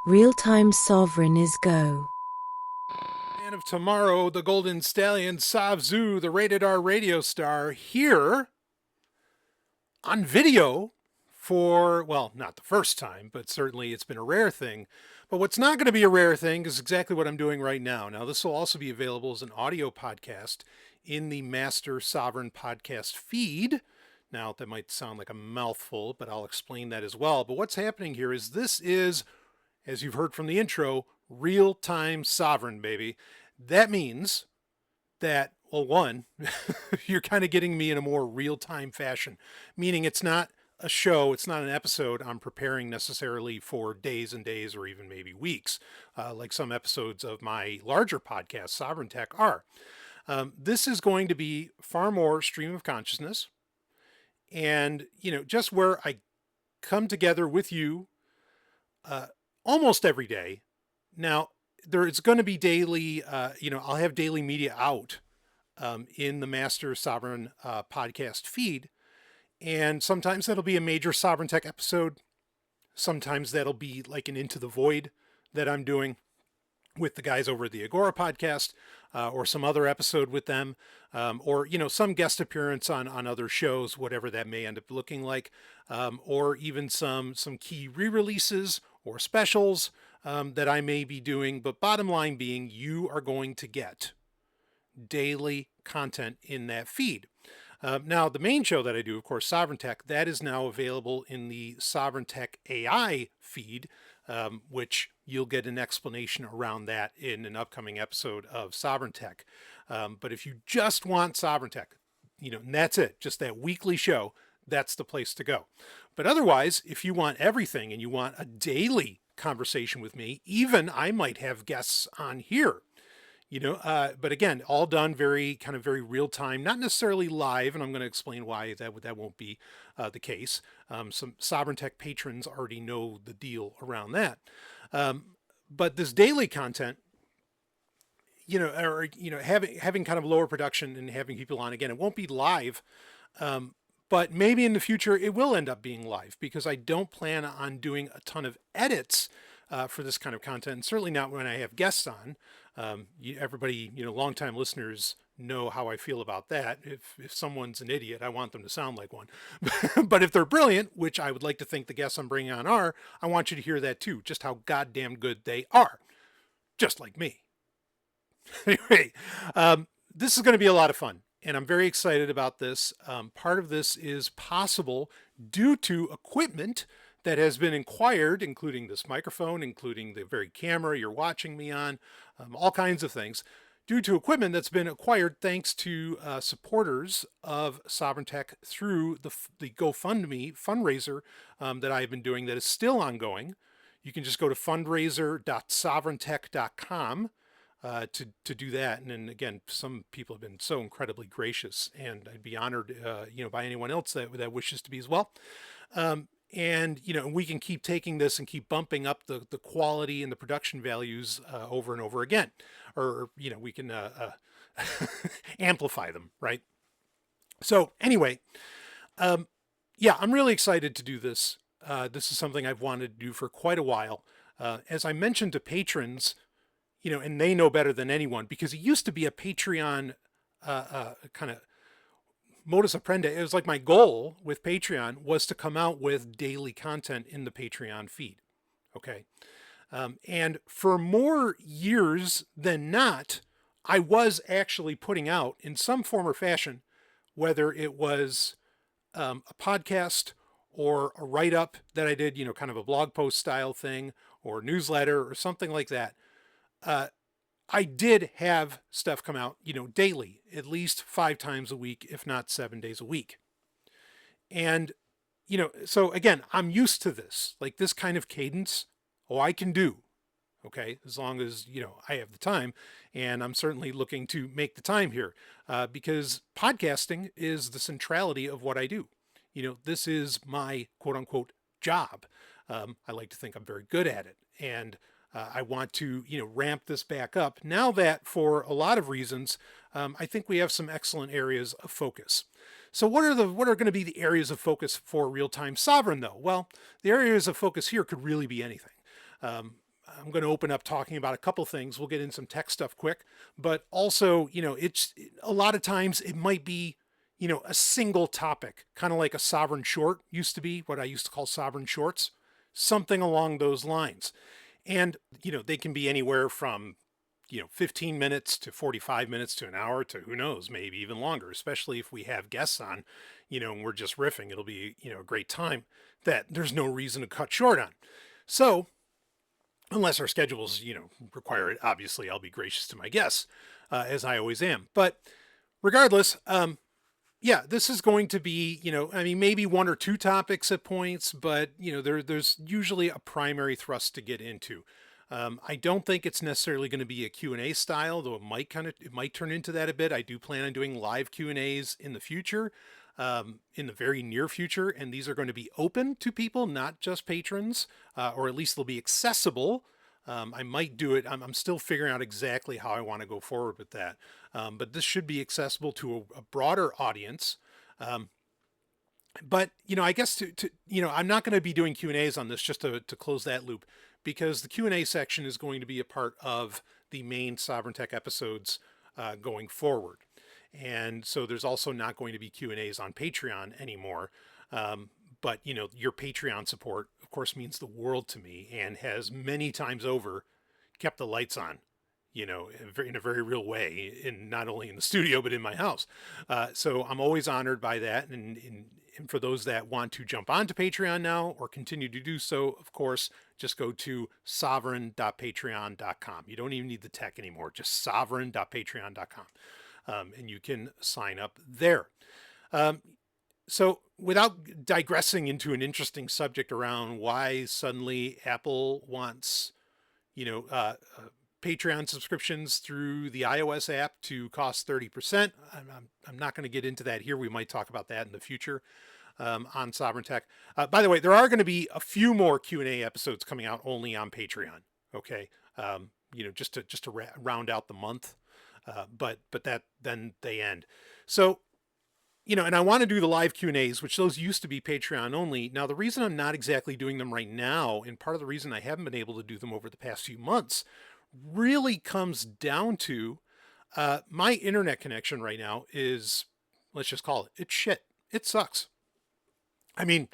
Real-time Sovryn is go. Man of Tomorrow, the Golden Stallion, Savzu, the rated R radio star, here on video for, well, not the first time, but certainly it's been a rare thing. But what's not going to be a rare thing is exactly what I'm doing right now. Now, this will also be available as an audio podcast in the Master SOVRYN Podcast Feed. Now, that might sound like a mouthful, but I'll explain that as well. But what's happening here is this is, as you've heard from the intro, real-time Sovryn, baby. That means that, well, one, you're kind of getting me in a more real-time fashion, meaning it's not a show, it's not an episode I'm preparing necessarily for days and days or even maybe weeks, like some episodes of my larger podcast, Sovryn Tech, are. This is going to be far more stream of consciousness and, just where I come together with you almost every day. Now, it's going to be daily, I'll have daily media out in the Master SOVRYN podcast feed. And sometimes that'll be a major Sovryn Tech episode. Sometimes that'll be like an Into the Void that I'm doing with the guys over at the Agora podcast, or some other episode with them, or, some guest appearance on other shows, whatever that may end up looking like, or even some key re-releases or specials that I may be doing. But bottom line being, you are going to get daily content in that feed. Now, the main show that I do, of course, Sovryn Tech, that is now available in the Sovryn Tech AI feed, which you'll get an explanation around that in an upcoming episode of Sovryn Tech. But if you just want Sovryn Tech, and that's it, just that weekly show, that's the place to go. But otherwise, if you want everything and you want a daily conversation with me, even I might have guests on here. But again, all done very real time, not necessarily live, and I'm going to explain why that won't be the case. Some Sovryn Tech patrons already know the deal around that. But this daily content, having kind of lower production and having people on, again, it won't be live, but maybe in the future it will end up being live, because I don't plan on doing a ton of edits for this kind of content, and certainly not when I have guests on. Everybody, longtime listeners know how I feel about that. If someone's an idiot, I want them to sound like one. But if they're brilliant, which I would like to think the guests I'm bringing on are, I want you to hear that too, just how goddamn good they are. Just like me. Anyway, this is going to be a lot of fun, and I'm very excited about this. Part of this is possible due to equipment that has been acquired, including this microphone, including the very camera you're watching me on, all kinds of things, due to equipment that's been acquired thanks to supporters of Sovryn Tech through the GoFundMe fundraiser that I've been doing that is still ongoing. You can just go to fundraiser.sovryntech.com to do that. And then again, some people have been so incredibly gracious, and I'd be honored, by anyone else that wishes to be as well. And, we can keep taking this and keep bumping up the quality and the production values over and over again. Or, we can amplify them, right? So anyway, I'm really excited to do this. This is something I've wanted to do for quite a while. As I mentioned to patrons, and they know better than anyone, because it used to be a Patreon kind of modus operandi. It was like my goal with Patreon was to come out with daily content in the Patreon feed. Okay. And for more years than not, I was actually putting out in some form or fashion, whether it was a podcast or a write-up that I did, kind of a blog post style thing or newsletter or something like that. I did have stuff come out, daily, at least 5 times a week, if not 7 days a week. And, so again, I'm used to this, like this kind of cadence. I can do, okay, as long as, I have the time. And I'm certainly looking to make the time here because podcasting is the centrality of what I do. This is my quote unquote job. I like to think I'm very good at it. And I want to, ramp this back up now that for a lot of reasons, I think we have some excellent areas of focus. So what are going to be the areas of focus for real-time Sovryn though? Well, the areas of focus here could really be anything. I'm going to open up talking about a couple things. We'll get in some tech stuff quick, but also, it's a lot of times it might be, a single topic, kind of like a Sovryn short used to be, what I used to call Sovryn shorts, something along those lines. And, they can be anywhere from, 15 minutes to 45 minutes to an hour to who knows, maybe even longer, especially if we have guests on, and we're just riffing. It'll be, a great time that there's no reason to cut short on. So, unless our schedules, require it, obviously I'll be gracious to my guests, as I always am. But regardless, yeah, this is going to be, maybe one or two topics at points, but, there's usually a primary thrust to get into. I don't think it's necessarily going to be a Q&A style, though it might turn into that a bit. I do plan on doing live Q&As in the future, in the very near future, and these are going to be open to people, not just patrons, or at least they'll be accessible. I might do it. I'm still figuring out exactly how I want to go forward with that. But this should be accessible to a broader audience. But, I guess I'm not going to be doing Q&As on this just to close that loop, because the Q&A section is going to be a part of the main Sovryn Tech episodes going forward. And so there's also not going to be Q&As on Patreon anymore. But, your Patreon support, of course, means the world to me and has many times over kept the lights on, in a very real way, not only in the studio, but in my house. So I'm always honored by that. And for those that want to jump onto Patreon now or continue to do so, of course, just go to sovryn.patreon.com. You don't even need the tech anymore, just sovryn.patreon.com. And you can sign up there. So without digressing into an interesting subject around why suddenly Apple wants, Patreon subscriptions through the iOS app to cost 30%. I'm not going to get into that here. We might talk about that in the future on Sovryn Tech. By the way, there are going to be a few more Q&A episodes coming out only on Patreon. Okay, just to round out the month, but that then they end. So. And I want to do the live Q&As, which those used to be Patreon only. Now, the reason I'm not exactly doing them right now, and part of the reason I haven't been able to do them over the past few months, really comes down to my internet connection right now is, let's just call it's shit. It sucks. I mean,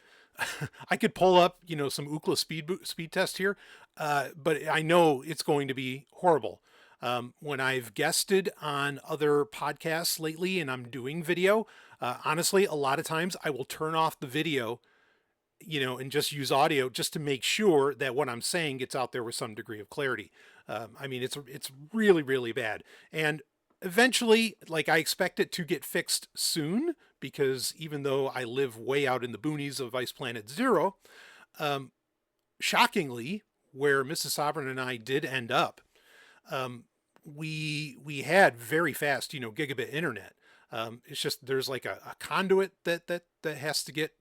I could pull up, some Ookla speed test here, but I know it's going to be horrible. When I've guested on other podcasts lately and I'm doing video, honestly, a lot of times I will turn off the video, and just use audio just to make sure that what I'm saying gets out there with some degree of clarity. It's really, really bad. And eventually, I expect it to get fixed soon, because even though I live way out in the boonies of Ice Planet Zero, shockingly, where Mrs. Sovryn and I did end up, we had very fast, gigabit internet. It's just, there's like a conduit that has to get,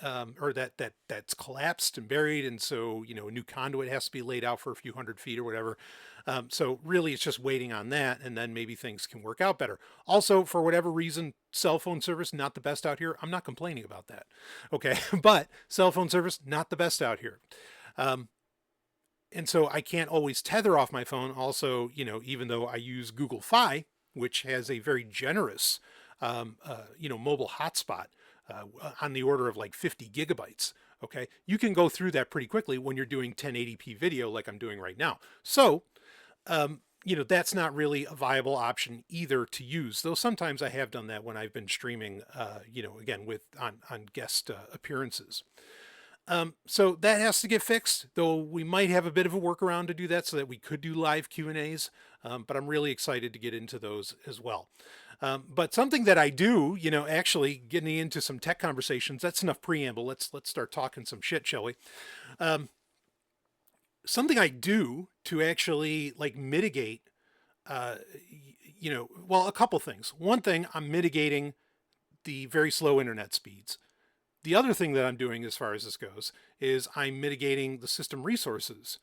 or that's collapsed and buried. And so, a new conduit has to be laid out for a few hundred feet or whatever. So really it's just waiting on that. And then maybe things can work out better. Also, for whatever reason, cell phone service, not the best out here. I'm not complaining about that. Okay. But cell phone service, not the best out here. And so I can't always tether off my phone. Also, even though I use Google Fi, which has a very generous, mobile hotspot on the order of like 50 gigabytes. Okay. You can go through that pretty quickly when you're doing 1080p video like I'm doing right now. So, that's not really a viable option either to use, though sometimes I have done that when I've been streaming, again, on guest appearances. So that has to get fixed, though we might have a bit of a workaround to do that so that we could do live Q&As. But I'm really excited to get into those as well. But something that I do, actually getting into some tech conversations, that's enough preamble. Let's start talking some shit, shall we? Something I do to actually mitigate, a couple things. One thing, I'm mitigating the very slow internet speeds. The other thing that I'm doing as far as this goes is I'm mitigating the system resources,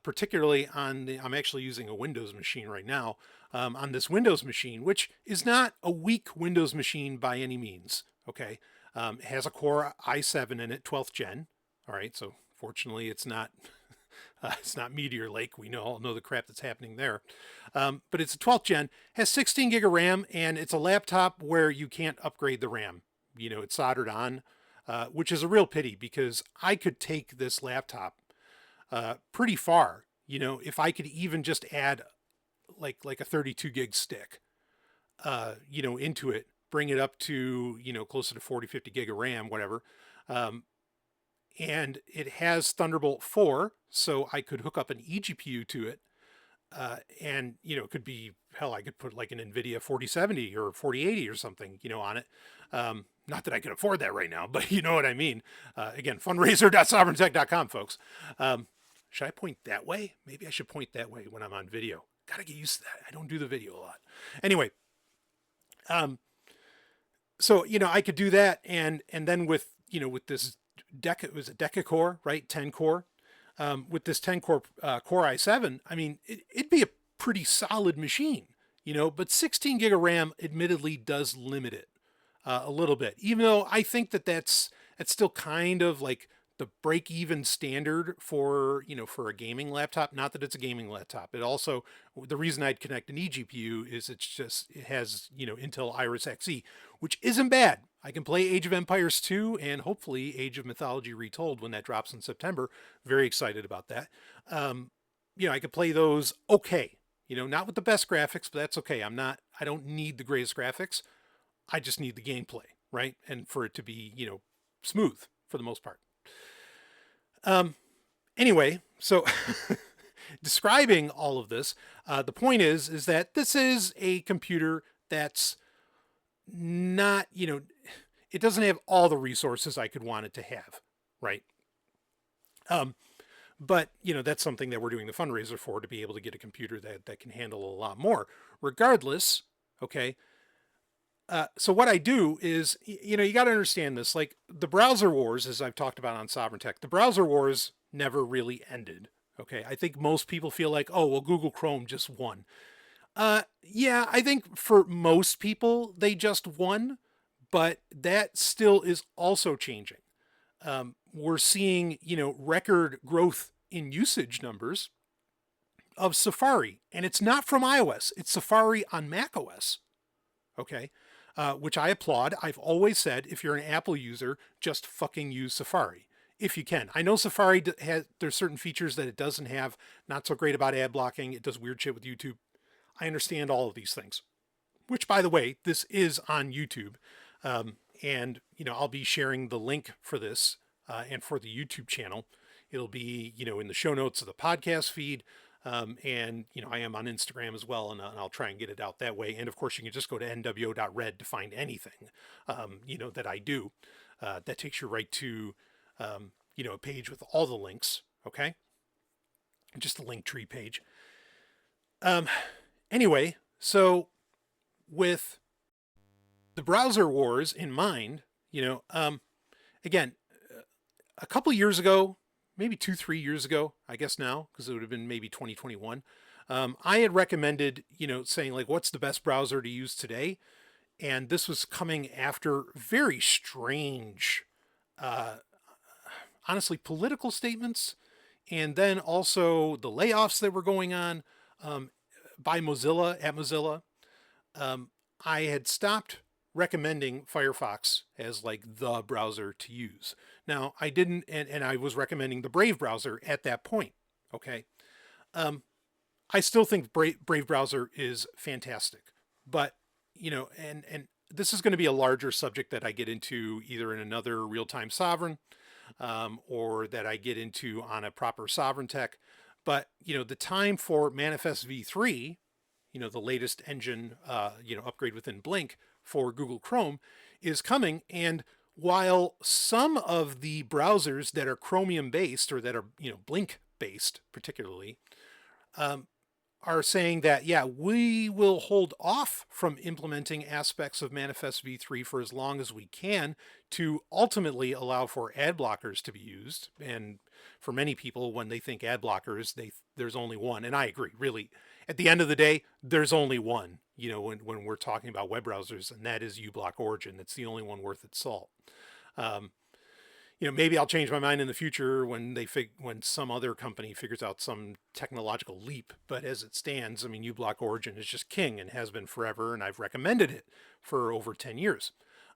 particularly I'm actually using a Windows machine right now, on this Windows machine, which is not a weak Windows machine by any means. Okay. It has a Core i7 in it, 12th gen. All right. So fortunately it's not It's not Meteor Lake. We all know the crap that's happening there. But it's a 12th gen, has 16 gig of RAM, and it's a laptop where you can't upgrade the RAM. It's soldered on, which is a real pity because I could take this laptop pretty far. If I could even just add like a 32 gig stick, into it, bring it up to, closer to 40, 50 gig of RAM, whatever. And it has Thunderbolt 4, so I could hook up an eGPU to it. And, it could be, hell, I could put like an NVIDIA 4070 or 4080 or something, on it. Not that I can afford that right now, but you know what I mean. Again, fundraiser.sovryntech.com, folks. Should I point that way? Maybe I should point that way when I'm on video. Got to get used to that. I don't do the video a lot. Anyway, so, I could do that. And then with this it was a Deca core, right? 10 core. With this 10 core Core i7, I mean, it'd be a pretty solid machine, but 16 gig of RAM admittedly does limit it a little bit, even though I think that's still kind of like the break-even standard for, for a gaming laptop. Not that it's a gaming laptop. It also, the reason I'd connect an eGPU is it has, Intel Iris Xe, which isn't bad. I can play Age of Empires 2 and hopefully Age of Mythology Retold when that drops in September. Very excited about that. I could play those okay. Not with the best graphics, but that's okay. I don't need the greatest graphics. I just need the gameplay, right? And for it to be, smooth for the most part. Anyway, so describing all of this, the point is that this is a computer that's not, it doesn't have all the resources I could want it to have, right? But, that's something that we're doing the fundraiser for, to be able to get a computer that can handle a lot more. Regardless, okay, so what I do is, you got to understand this, like the browser wars, as I've talked about on Sovryn Tech, the browser wars never really ended. Okay. I think most people feel like, oh, well, Google Chrome just won. Yeah, I think for most people, they just won, but that still is also changing. We're seeing, record growth in usage numbers of Safari, and it's not from iOS. It's Safari on macOS. Okay. Which I applaud. I've always said, if you're an Apple user, just fucking use Safari if you can. I know Safari there's certain features that it doesn't have. Not so great about ad blocking. It does weird shit with YouTube. I understand all of these things, which, by the way, this is on YouTube. And, I'll be sharing the link for this and for the YouTube channel. It'll be, in the show notes of the podcast feed. And, I am on Instagram as well, and I'll try and get it out that way. And of course, you can just go to nwo.red to find anything, that I do. That takes you right to, a page with all the links. Okay. Just a link tree page. Anyway, so with the browser wars in mind, again, a couple years ago, maybe 2-3 years ago, I guess now, because it would have been maybe 2021. I had recommended, saying like, what's the best browser to use today? And this was coming after very strange, honestly, political statements. And then also the layoffs that were going on by Mozilla at Mozilla. I had stopped recommending Firefox as like the browser to use. Now I didn't, and I was recommending the Brave browser at that point. Okay. I still think Brave browser is fantastic, but and this is going to be a larger subject that I get into either in another real-time Sovryn, or that I get into on a proper Sovryn Tech. But, the time for Manifest v3, the latest engine, upgrade within Blink for Google Chrome is coming. And while some of the browsers that are Chromium based, or that are, Blink based particularly, are saying that, yeah, we will hold off from implementing aspects of Manifest v3 for as long as we can to ultimately allow for ad blockers to be used. And for many people, when they think ad blockers, there's only one. And I agree, really. At the end of the day, there's only one, when we're talking about web browsers, and that is uBlock Origin. It's the only one worth its salt. maybe I'll change my mind in the future when when some other company figures out some technological leap. But as it stands, I mean, uBlock Origin is just king and has been forever, and I've recommended it for over 10 years.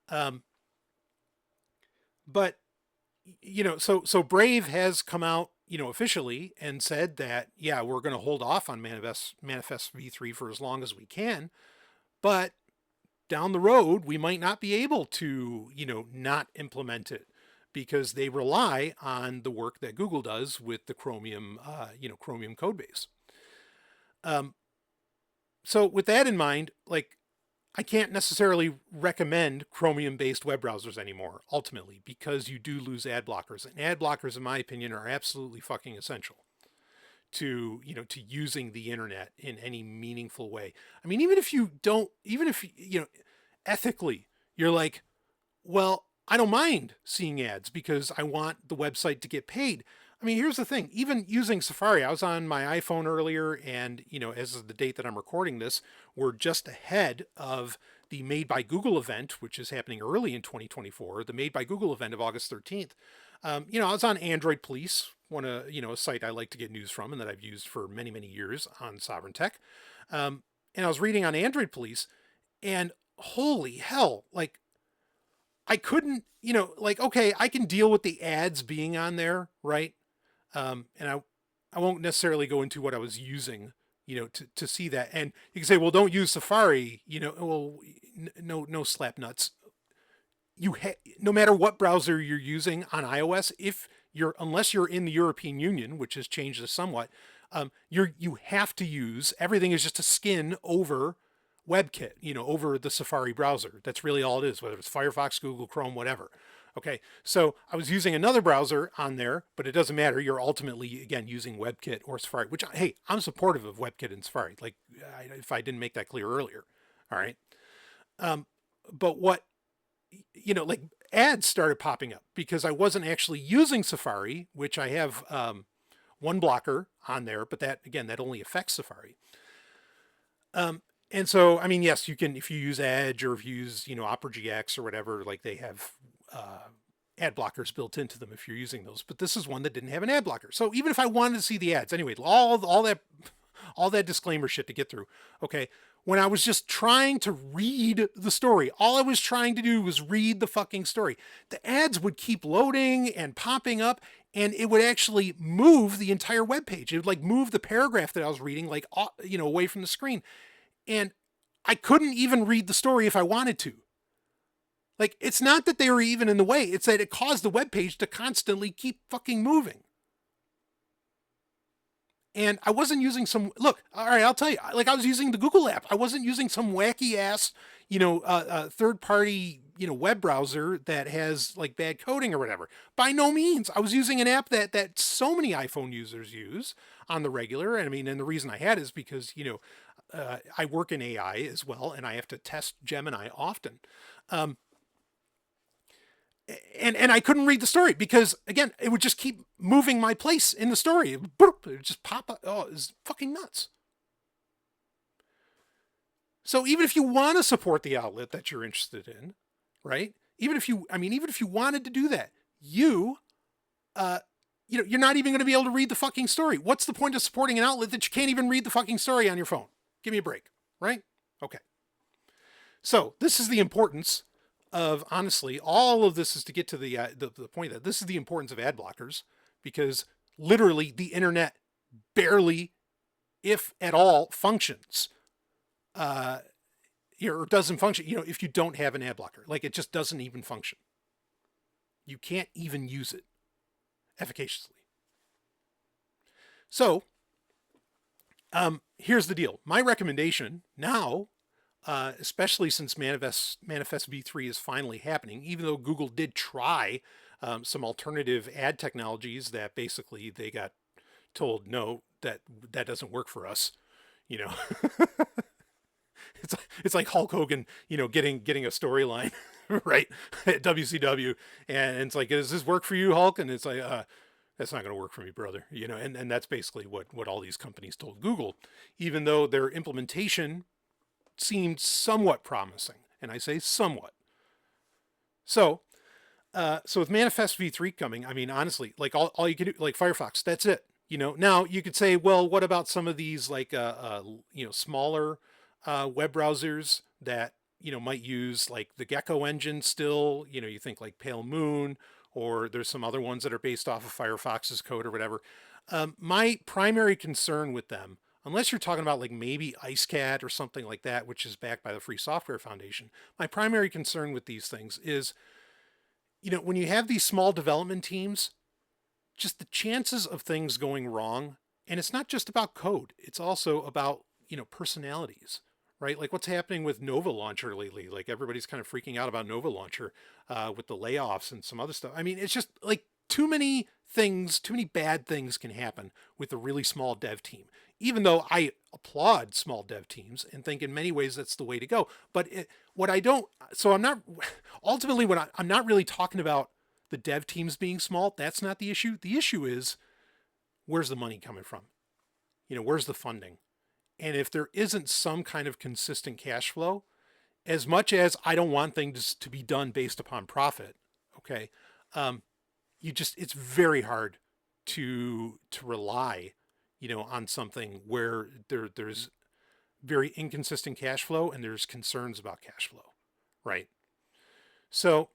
But so Brave has come out, officially and said that, yeah, we're going to hold off on Manifest v3 for as long as we can, but down the road we might not be able to, not implement it because they rely on the work that Google does with the Chromium, Chromium code base. So with that in mind, like, I can't necessarily recommend Chromium-based web browsers anymore, ultimately, because you do lose ad blockers. And ad blockers, in my opinion, are absolutely fucking essential to, to using the internet in any meaningful way. I mean, even if, ethically, you're like, well, I don't mind seeing ads because I want the website to get paid. I mean, here's the thing. Even using Safari, I was on my iPhone earlier, and, as of the date that I'm recording this, we're just ahead of the Made by Google event, which is happening early in 2024, the Made by Google event of August 13th. I was on Android Police, a site I like to get news from and that I've used for many, many years on Sovryn Tech. And I was reading on Android Police, and holy hell, like, I couldn't, okay, I can deal with the ads being on there, right? And I won't necessarily go into what I was using, to see that. And you can say, well, don't use Safari, well, no slap nuts. No matter what browser you're using on iOS, unless you're in the European Union, which has changed this somewhat, you have to use, everything is just a skin over WebKit, over the Safari browser. That's really all it is, whether it's Firefox, Google Chrome, whatever. Okay, so I was using another browser on there, but it doesn't matter. You're ultimately, again, using WebKit or Safari, which, hey, I'm supportive of WebKit and Safari, like, if I didn't make that clear earlier. All right. But what, like, ads started popping up because I wasn't actually using Safari, which I have one blocker on there, but that, again, that only affects Safari. And so, I mean, yes, you can, if you use Edge or if you use, Opera GX or whatever, like, they have ad blockers built into them if you're using those. But this is one that didn't have an ad blocker. So even if I wanted to see the ads, anyway, all that disclaimer shit to get through. Okay, when I was just trying to read the story, all I was trying to do was read the fucking story. The ads would keep loading and popping up, and it would actually move the entire web page. It would, like, move the paragraph that I was reading, like, away from the screen. And I couldn't even read the story if I wanted to. Like, it's not that they were even in the way. It's that it caused the web page to constantly keep fucking moving. And I wasn't using look, all right, I'll tell you, like, I was using the Google app. I wasn't using some wacky ass, third party, web browser that has, like, bad coding or whatever. By no means. I was using an app that so many iPhone users use on the regular. And I mean, and the reason I had is because, I work in AI as well, and I have to test Gemini often. And I couldn't read the story because, again, it would just keep moving my place in the story. It would just pop up. Oh, it's fucking nuts. So even if you want to support the outlet that you're interested in, right? Even if you wanted to do that, you're not even going to be able to read the fucking story. What's the point of supporting an outlet that you can't even read the fucking story on your phone? Give me a break, right? Okay. So this is the importance of, honestly, all of this is to get to the point that this is the importance of ad blockers, because literally the internet barely, if at all, functions, or doesn't function, if you don't have an ad blocker. Like, it just doesn't even function. You can't even use it efficaciously. So, here's the deal. My recommendation now, especially since Manifest v3 is finally happening, even though Google did try some alternative ad technologies that basically they got told, no, that doesn't work for us. It's like Hulk Hogan, getting a storyline right at WCW, and it's like, does this work for you, Hulk? And it's like, that's not going to work for me, brother. And that's basically what all these companies told Google, even though their implementation seemed somewhat promising. And I say somewhat. So, So with Manifest v3 coming, I mean, honestly, like all you can do, like Firefox, that's it. Now you could say, well, what about some of these like, smaller web browsers that, might use like the Gecko engine still, you think like Pale Moon, or there's some other ones that are based off of Firefox's code or whatever. My primary concern with them, unless you're talking about like maybe IceCat or something like that, which is backed by the Free Software Foundation, my primary concern with these things is, when you have these small development teams, just the chances of things going wrong, and it's not just about code, it's also about, personalities, right? Like what's happening with Nova Launcher lately. Like everybody's kind of freaking out about Nova Launcher with the layoffs and some other stuff. I mean, it's just like too many bad things can happen with a really small dev team. Even though I applaud small dev teams and think in many ways that's the way to go. But I'm not, ultimately, I'm not really talking about the dev teams being small. That's not the issue. The issue is, where's the money coming from? Where's the funding? And if there isn't some kind of consistent cash flow, as much as I don't want things to be done based upon profit, okay, it's very hard to rely, on something where there's very inconsistent cash flow and there's concerns about cash flow, right? So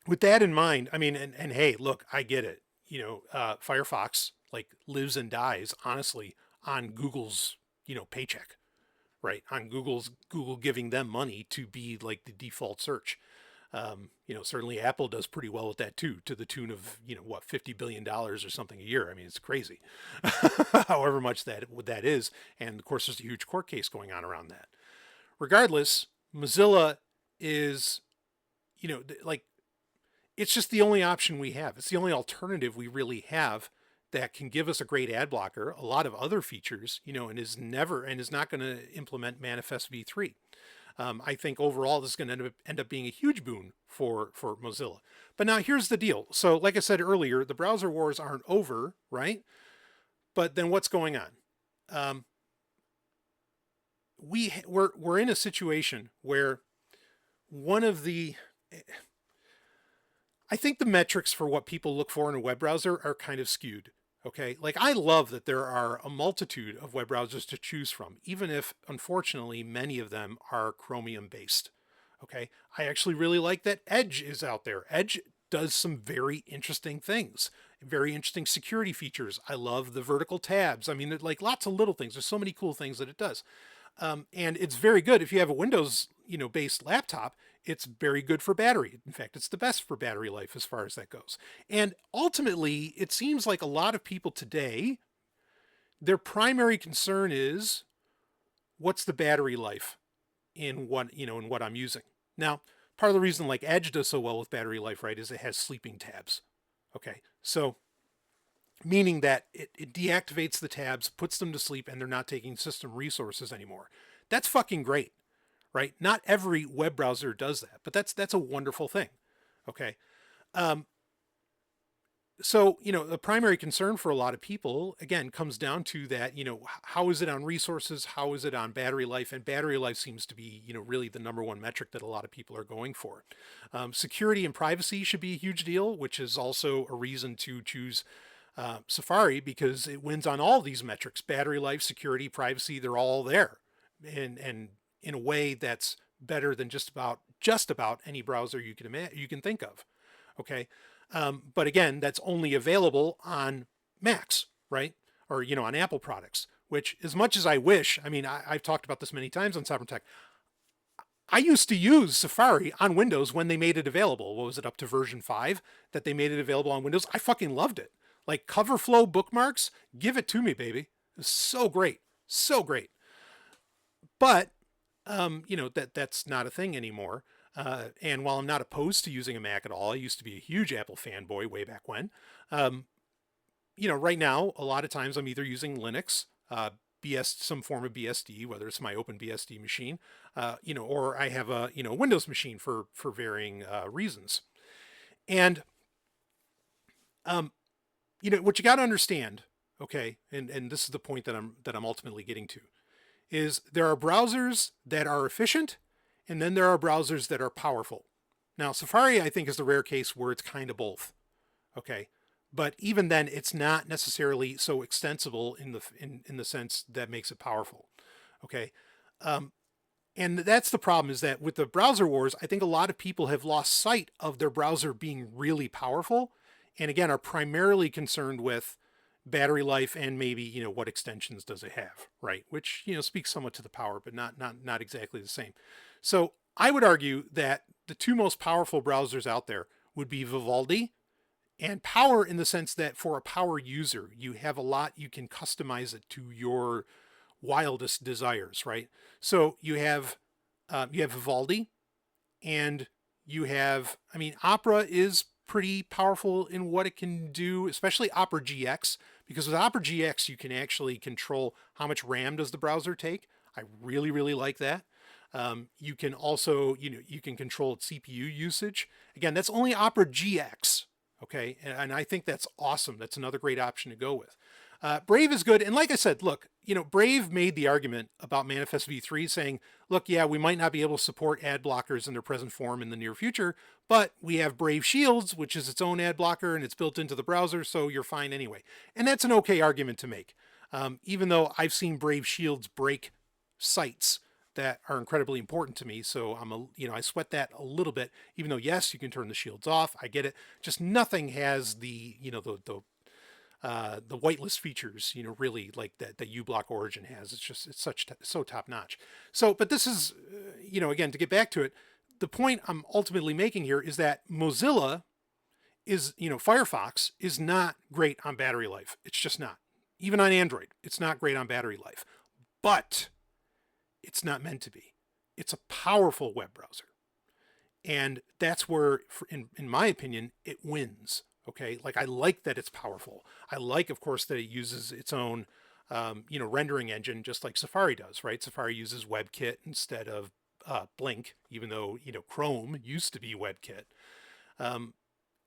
with that in mind, I mean, and hey, look, I get it. Firefox like lives and dies, honestly, on Google's, paycheck, right? On Google giving them money to be like the default search. Certainly Apple does pretty well with that too, to the tune of, $50 billion or something a year. I mean, it's crazy, however much that is. And of course, there's a huge court case going on around that. Regardless, Mozilla is, like, it's just the only option we have. It's the only alternative we really have that can give us a great ad blocker, a lot of other features, and is not going to implement Manifest v3. I think overall this is going to end up being a huge boon for Mozilla. But now here's the deal. So like I said earlier, the browser wars aren't over, right? But then what's going on? We're in a situation where I think the metrics for what people look for in a web browser are kind of skewed. Okay, like I love that there are a multitude of web browsers to choose from, even if unfortunately many of them are Chromium based. Okay, I actually really like that Edge is out there. Edge does some very interesting things, very interesting security features. I love the vertical tabs. I mean, like lots of little things. There's so many cool things that it does. And it's very good if you have a Windows, based laptop. It's very good for battery. In fact, it's the best for battery life as far as that goes. And ultimately, it seems like a lot of people today, their primary concern is what's the battery life in what I'm using. Now, part of the reason like Edge does so well with battery life, right, is it has sleeping tabs. Okay, so meaning that it deactivates the tabs, puts them to sleep, and they're not taking system resources anymore. That's fucking great, right? Not every web browser does that, but that's a wonderful thing. Okay. So, the primary concern for a lot of people, again, comes down to that, how is it on resources? How is it on battery life? And battery life seems to be, really the number one metric that a lot of people are going for. Security and privacy should be a huge deal, which is also a reason to choose Safari, because it wins on all these metrics: battery life, security, privacy. They're all there, and in a way that's better than just about any browser you can think of. Okay, but again, that's only available on Macs, right? Or on Apple products. Which, as much as I wish, I mean, I've talked about this many times on Sovryn Tech. I used to use Safari on Windows when they made it available. What was it, up to version 5 that they made it available on Windows? I fucking loved it. Like cover flow bookmarks, give it to me, baby. It's so great. So great. But, that's not a thing anymore. And while I'm not opposed to using a Mac at all, I used to be a huge Apple fanboy way back when. Right now, a lot of times I'm either using Linux, some form of BSD, whether it's my OpenBSD machine, or I have a, Windows machine for varying reasons. And, what you got to understand, okay, and this is the point that I'm ultimately getting to, is there are browsers that are efficient, and then there are browsers that are powerful. Now, Safari, I think, is the rare case where it's kind of both. Okay. But even then, it's not necessarily so extensible in the sense that makes it powerful. Okay. Um, and that's the problem, is that with the browser wars, I think a lot of people have lost sight of their browser being really powerful. And again, are primarily concerned with battery life and maybe, what extensions does it have, right? Which, speaks somewhat to the power, but not exactly the same. So I would argue that the two most powerful browsers out there would be Vivaldi, and power in the sense that for a power user, you have a lot, you can customize it to your wildest desires, right? So you have Vivaldi, and you have, Opera is pretty powerful in what it can do, especially Opera GX, because with Opera GX, you can actually control how much RAM does the browser take. I really, really like that. You can also, you can control its CPU usage. Again, that's only Opera GX. Okay. And I think that's awesome. That's another great option to go with. Brave is good. And like I said, look, Brave made the argument about Manifest v3 saying, look, yeah, we might not be able to support ad blockers in their present form in the near future, but we have Brave Shields, which is its own ad blocker and it's built into the browser, so you're fine anyway. And that's an okay argument to make. Even though I've seen Brave Shields break sites that are incredibly important to me. So I sweat that a little bit, even though, yes, you can turn the shields off. I get it. Just nothing has the whitelist features, really like that uBlock Origin has. It's so top notch. So, but this is, again, to get back to it, the point I'm ultimately making here is that Mozilla is, Firefox is not great on battery life. It's just not. Even on Android, it's not great on battery life. But it's not meant to be. It's a powerful web browser. And that's where, in my opinion, it wins. Okay. Like, I like that it's powerful. I like, of course, that it uses its own, rendering engine, just like Safari does, right? Safari uses WebKit instead of Blink, even though, Chrome used to be WebKit. But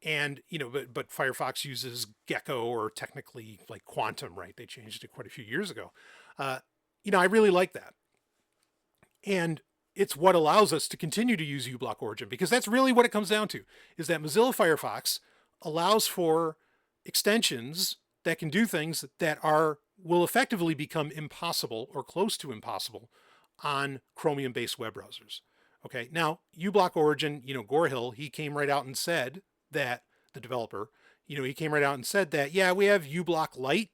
Firefox uses Gecko, or technically like Quantum, right? They changed it quite a few years ago. I really like that. And it's what allows us to continue to use uBlock Origin, because that's really what it comes down to, is that Mozilla Firefox allows for extensions that can do things that will effectively become impossible or close to impossible on Chromium-based web browsers. Okay, now uBlock Origin, Gorhill, he came right out and said that, the developer, he came right out and said that, yeah, we have uBlock Lite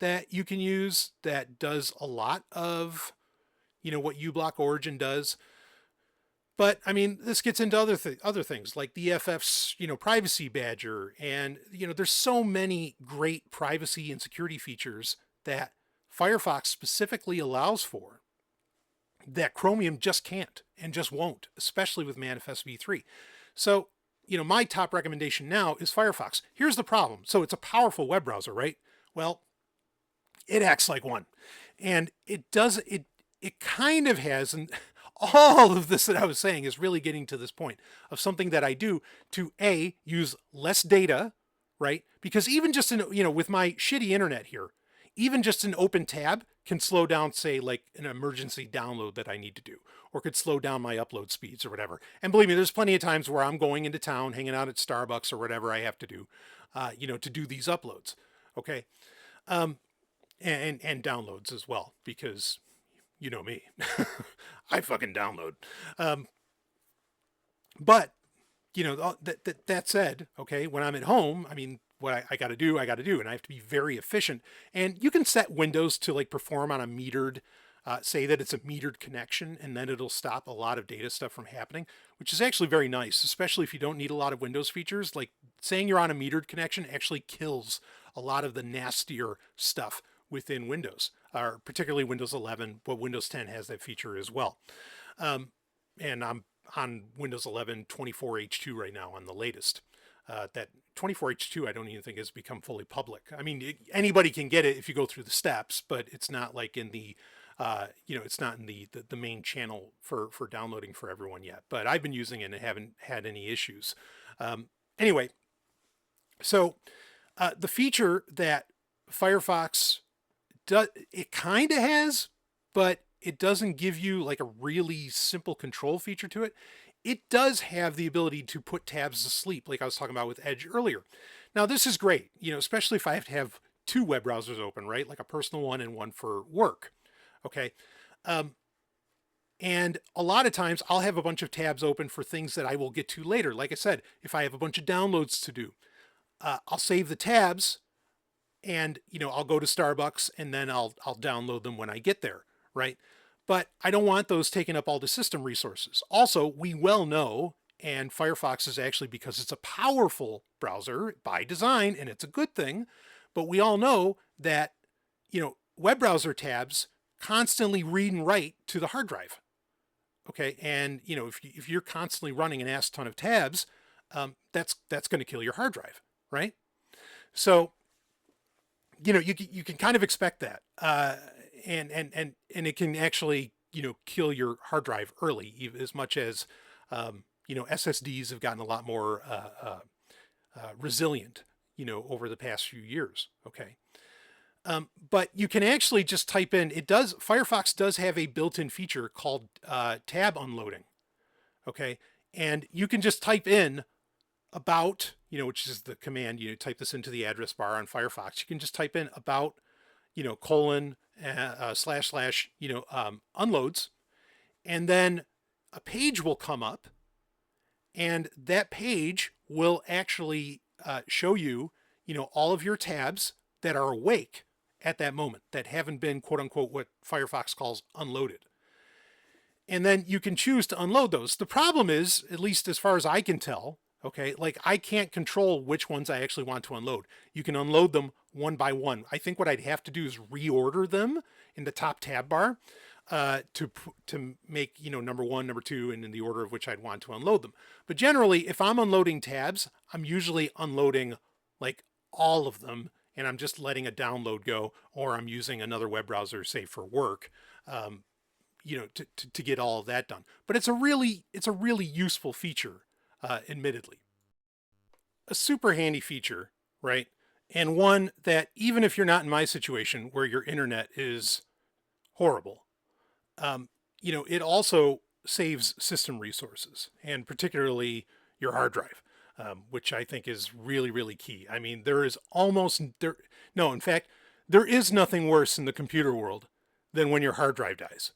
that you can use that does a lot of what uBlock Origin does. But this gets into other things like the EFF's, privacy badger. And, there's so many great privacy and security features that Firefox specifically allows for that Chromium just can't and just won't, especially with Manifest v3. So, my top recommendation now is Firefox. Here's the problem. So it's a powerful web browser, right? Well, it acts like one. And it kind of has, and all of this that I was saying is really getting to this point of something that I do to use less data, right? Because even just with my shitty internet here, even just an open tab can slow down, say, like an emergency download that I need to do, or could slow down my upload speeds or whatever. And believe me, there's plenty of times where I'm going into town, hanging out at Starbucks or whatever I have to do, to do these uploads. Okay. And downloads as well, because you know me, I fucking download. But that said, okay, when I'm at home, what I got to do, and I have to be very efficient. And you can set windows to like perform on a metered, say that it's a metered connection, and then it'll stop a lot of data stuff from happening, which is actually very nice, especially if you don't need a lot of Windows features. Like saying you're on a metered connection actually kills a lot of the nastier stuff within Windows, or particularly Windows 11, but Windows 10 has that feature as well. And I'm on Windows 11 24H2 right now on the latest. That 24H2 I don't even think has become fully public. Anybody can get it if you go through the steps, but it's not like in the it's not in the main channel for downloading for everyone yet. But I've been using it and haven't had any issues. Anyway, so the feature that Firefox it kind of has, but it doesn't give you like a really simple control feature to it, it does have the ability to put tabs to sleep, like I was talking about with Edge earlier. Now, this is great, especially if I have to have two web browsers open, right? Like a personal one and one for work. Okay. And a lot of times I'll have a bunch of tabs open for things that I will get to later. Like I said, if I have a bunch of downloads to do, I'll save the tabs and, I'll go to Starbucks and then I'll download them when I get there, right? But I don't want those taking up all the system resources. Also, we well know, and Firefox is actually, because it's a powerful browser by design, and it's a good thing, but we all know that, web browser tabs constantly read and write to the hard drive. Okay, and if you're constantly running an ass ton of tabs, that's going to kill your hard drive, right? So, you can kind of expect that, and it can actually kill your hard drive early, as much as SSDs have gotten a lot more resilient, over the past few years. Okay. But you can actually just type in, Firefox does have a built-in feature called tab unloading. Okay. And you can just type in about, which is the command, type this into the address bar on Firefox. You can just type in about, colon, / unloads. And then a page will come up, and that page will actually show you, all of your tabs that are awake at that moment, that haven't been, quote unquote, what Firefox calls unloaded. And then you can choose to unload those. The problem is, at least as far as I can tell, okay, like I can't control which ones I actually want to unload. You can unload them one by one. I think what I'd have to do is reorder them in the top tab bar to make, number one, number two, and in the order of which I'd want to unload them. But generally, if I'm unloading tabs, I'm usually unloading like all of them, and I'm just letting a download go, or I'm using another web browser, say for work, to get all of that done. But it's a really useful feature, admittedly. A super handy feature, right? And one that, even if you're not in my situation where your internet is horrible, it also saves system resources, and particularly your hard drive. Which I think is really, really key. I mean, there is nothing worse in the computer world than when your hard drive dies.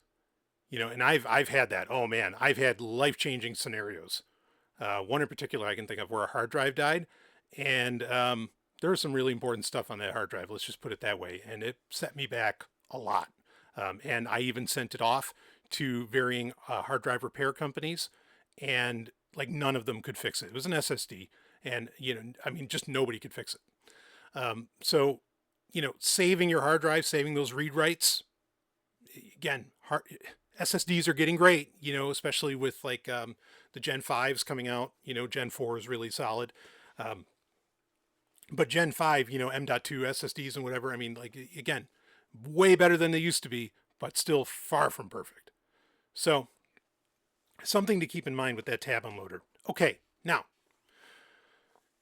And I've had that. Oh man, I've had life-changing scenarios. One in particular I can think of where a hard drive died, and there was some really important stuff on that hard drive. Let's just put it that way, and it set me back a lot. And I even sent it off to varying hard drive repair companies, and like none of them could fix it. It was an SSD, and just nobody could fix it. So, saving your hard drive, saving those read writes, again, SSDs are getting great, especially with like the Gen 5s coming out. Gen 4 is really solid. But Gen 5, M.2 SSDs and whatever, again, way better than they used to be, but still far from perfect. So, something to keep in mind with that tab unloader. Okay, now,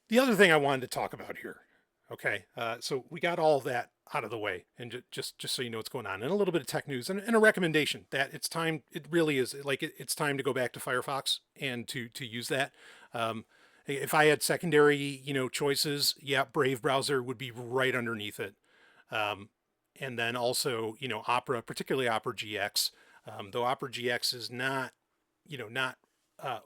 the other thing I wanted to talk about here. Okay, so we got all that out of the way, and just so you know what's going on, and a little bit of tech news, and a recommendation that it's time. It really is it's time to go back to Firefox and to use that. If I had secondary choices, yeah, Brave browser would be right underneath it, and then also Opera, particularly Opera GX, though Opera GX is not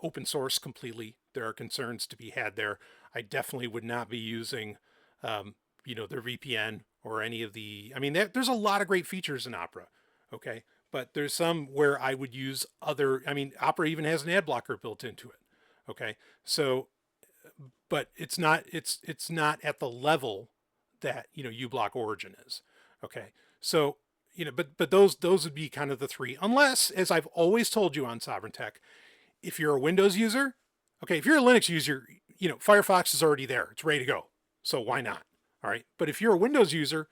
open source completely. There are concerns to be had there. I definitely would not be using, their VPN or any of the, there's a lot of great features in Opera. Okay. But there's some where I would use Opera even has an ad blocker built into it. Okay. So, but it's not at the level that, uBlock Origin is. Okay. So, but those would be kind of the three, unless, as I've always told you on Sovryn Tech, if you're a Windows user, okay, if you're a Linux user, Firefox is already there. It's ready to go. So why not? All right. But if you're a Windows user,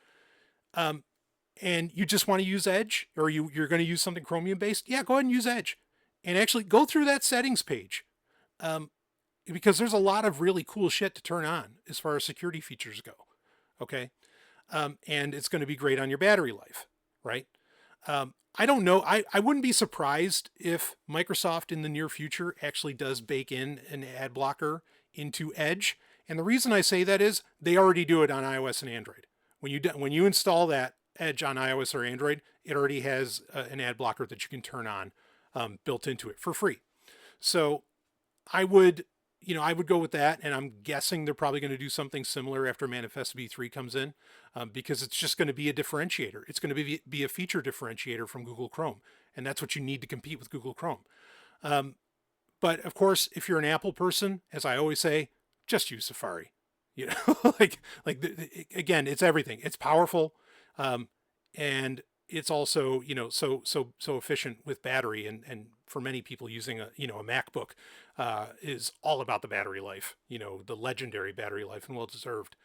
and you just want to use Edge, or you're going to use something Chromium based, yeah, go ahead and use Edge, and actually go through that settings page. Because there's a lot of really cool shit to turn on as far as security features go. Okay. And it's going to be great on your battery life. Right. I don't know. I wouldn't be surprised if Microsoft in the near future actually does bake in an ad blocker into Edge. And the reason I say that is they already do it on iOS and Android. When you install that Edge on iOS or Android, it already has an ad blocker that you can turn on built into it for free. So I would, I would go with that, and I'm guessing they're probably going to do something similar after Manifest v3 comes in, because it's just going to be a differentiator. It's going to be a feature differentiator from Google Chrome, and that's what you need to compete with Google Chrome. But of course, if you're an Apple person, as I always say, just use Safari. Again, it's everything. It's powerful, and it's also so efficient with battery, and for many people using a MacBook is all about the battery life, the legendary battery life, and well deserved.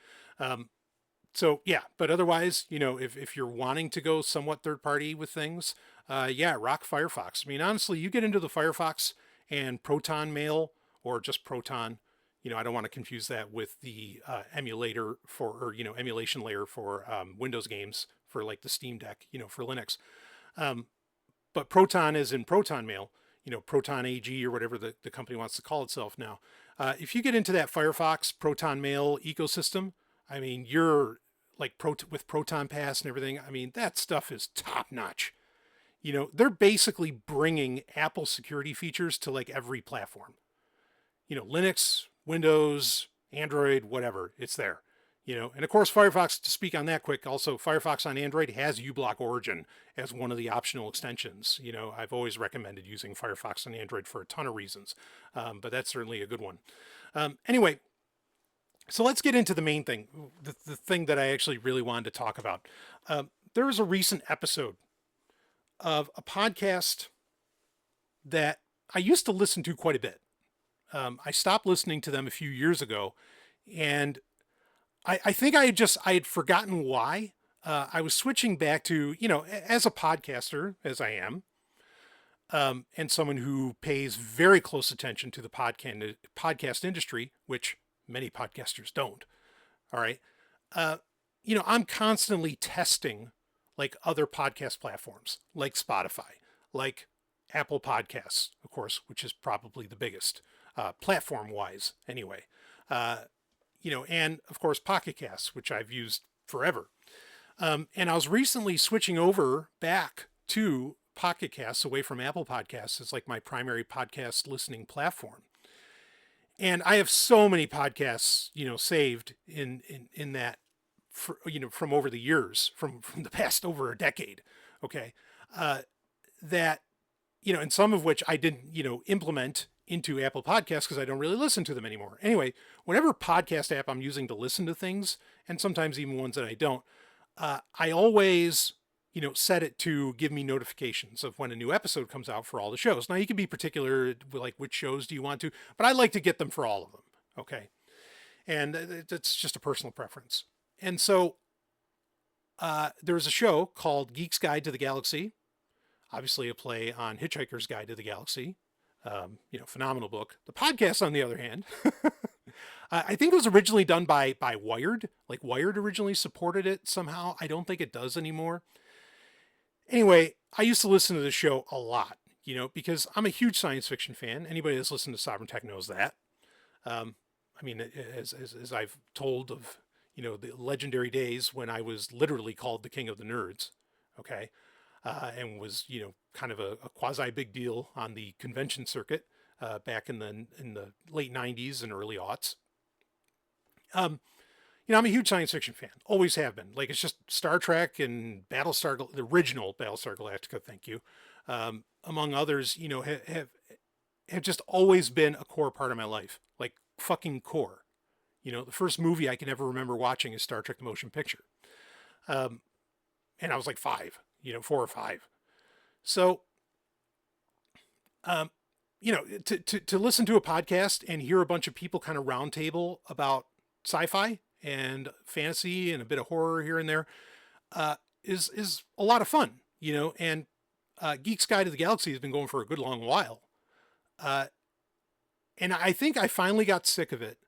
So yeah, but otherwise, if you're wanting to go somewhat third party with things, rock Firefox. I mean, honestly, you get into the Firefox and Proton Mail, or just Proton. I don't want to confuse that with the emulation layer for Windows games for like the Steam Deck, for Linux. But Proton is in Proton Mail, Proton AG or whatever the company wants to call itself now. If you get into that Firefox Proton Mail ecosystem, I mean, you're like with Proton Pass and everything. I mean, that stuff is top notch. They're basically bringing Apple security features to like every platform. Linux, Windows, Android, whatever, it's there. And of course, Firefox, to speak on that quick, also Firefox on Android has uBlock Origin as one of the optional extensions. I've always recommended using Firefox on Android for a ton of reasons, but that's certainly a good one. Anyway, so let's get into the main thing, the thing that I actually really wanted to talk about. There was a recent episode of a podcast that I used to listen to quite a bit. I stopped listening to them a few years ago, and I think I had forgotten why. I was switching back to, as a podcaster, as I am, and someone who pays very close attention to the podcast industry, which many podcasters don't. All right. I'm constantly testing like other podcast platforms, like Spotify, like Apple Podcasts, of course, which is probably the biggest platform-wise anyway. And of course, Pocket Casts, which I've used forever. And I was recently switching over back to Pocket Casts away from Apple Podcasts as like my primary podcast listening platform. And I have so many podcasts, saved in that, from over the years, from the past over a decade. Okay. That, and some of which I didn't, implement into Apple Podcasts because I don't really listen to them anymore. Anyway, whatever podcast app I'm using to listen to things, and sometimes even ones that I don't, I always, set it to give me notifications of when a new episode comes out for all the shows. Now you can be particular, like which shows do you want to, but I like to get them for all of them. Okay. And it's just a personal preference. And so there's a show called Geek's Guide to the Galaxy, obviously a play on Hitchhiker's Guide to the Galaxy. Phenomenal book. The podcast, on the other hand, I think it was originally done by Wired. Like Wired originally supported it somehow. I don't think it does anymore. Anyway, I used to listen to the show a lot, because I'm a huge science fiction fan. Anybody that's listened to Sovereign Tech knows that. As I've told of, the legendary days when I was literally called the king of the nerds. Okay. And was, kind of a quasi big deal on the convention circuit back in the late 90s and early aughts. I'm a huge science fiction fan, always have been. Like, it's just Star Trek and the original Battlestar Galactica, thank you, among others, have just always been a core part of my life, like fucking core. The first movie I can ever remember watching is Star Trek: The Motion Picture. And I was like 5, 4 or 5. So, to listen to a podcast and hear a bunch of people kind of roundtable about sci-fi and fantasy and a bit of horror here and there, is a lot of fun, and Geek's Guide to the Galaxy has been going for a good long while. And I think I finally got sick of it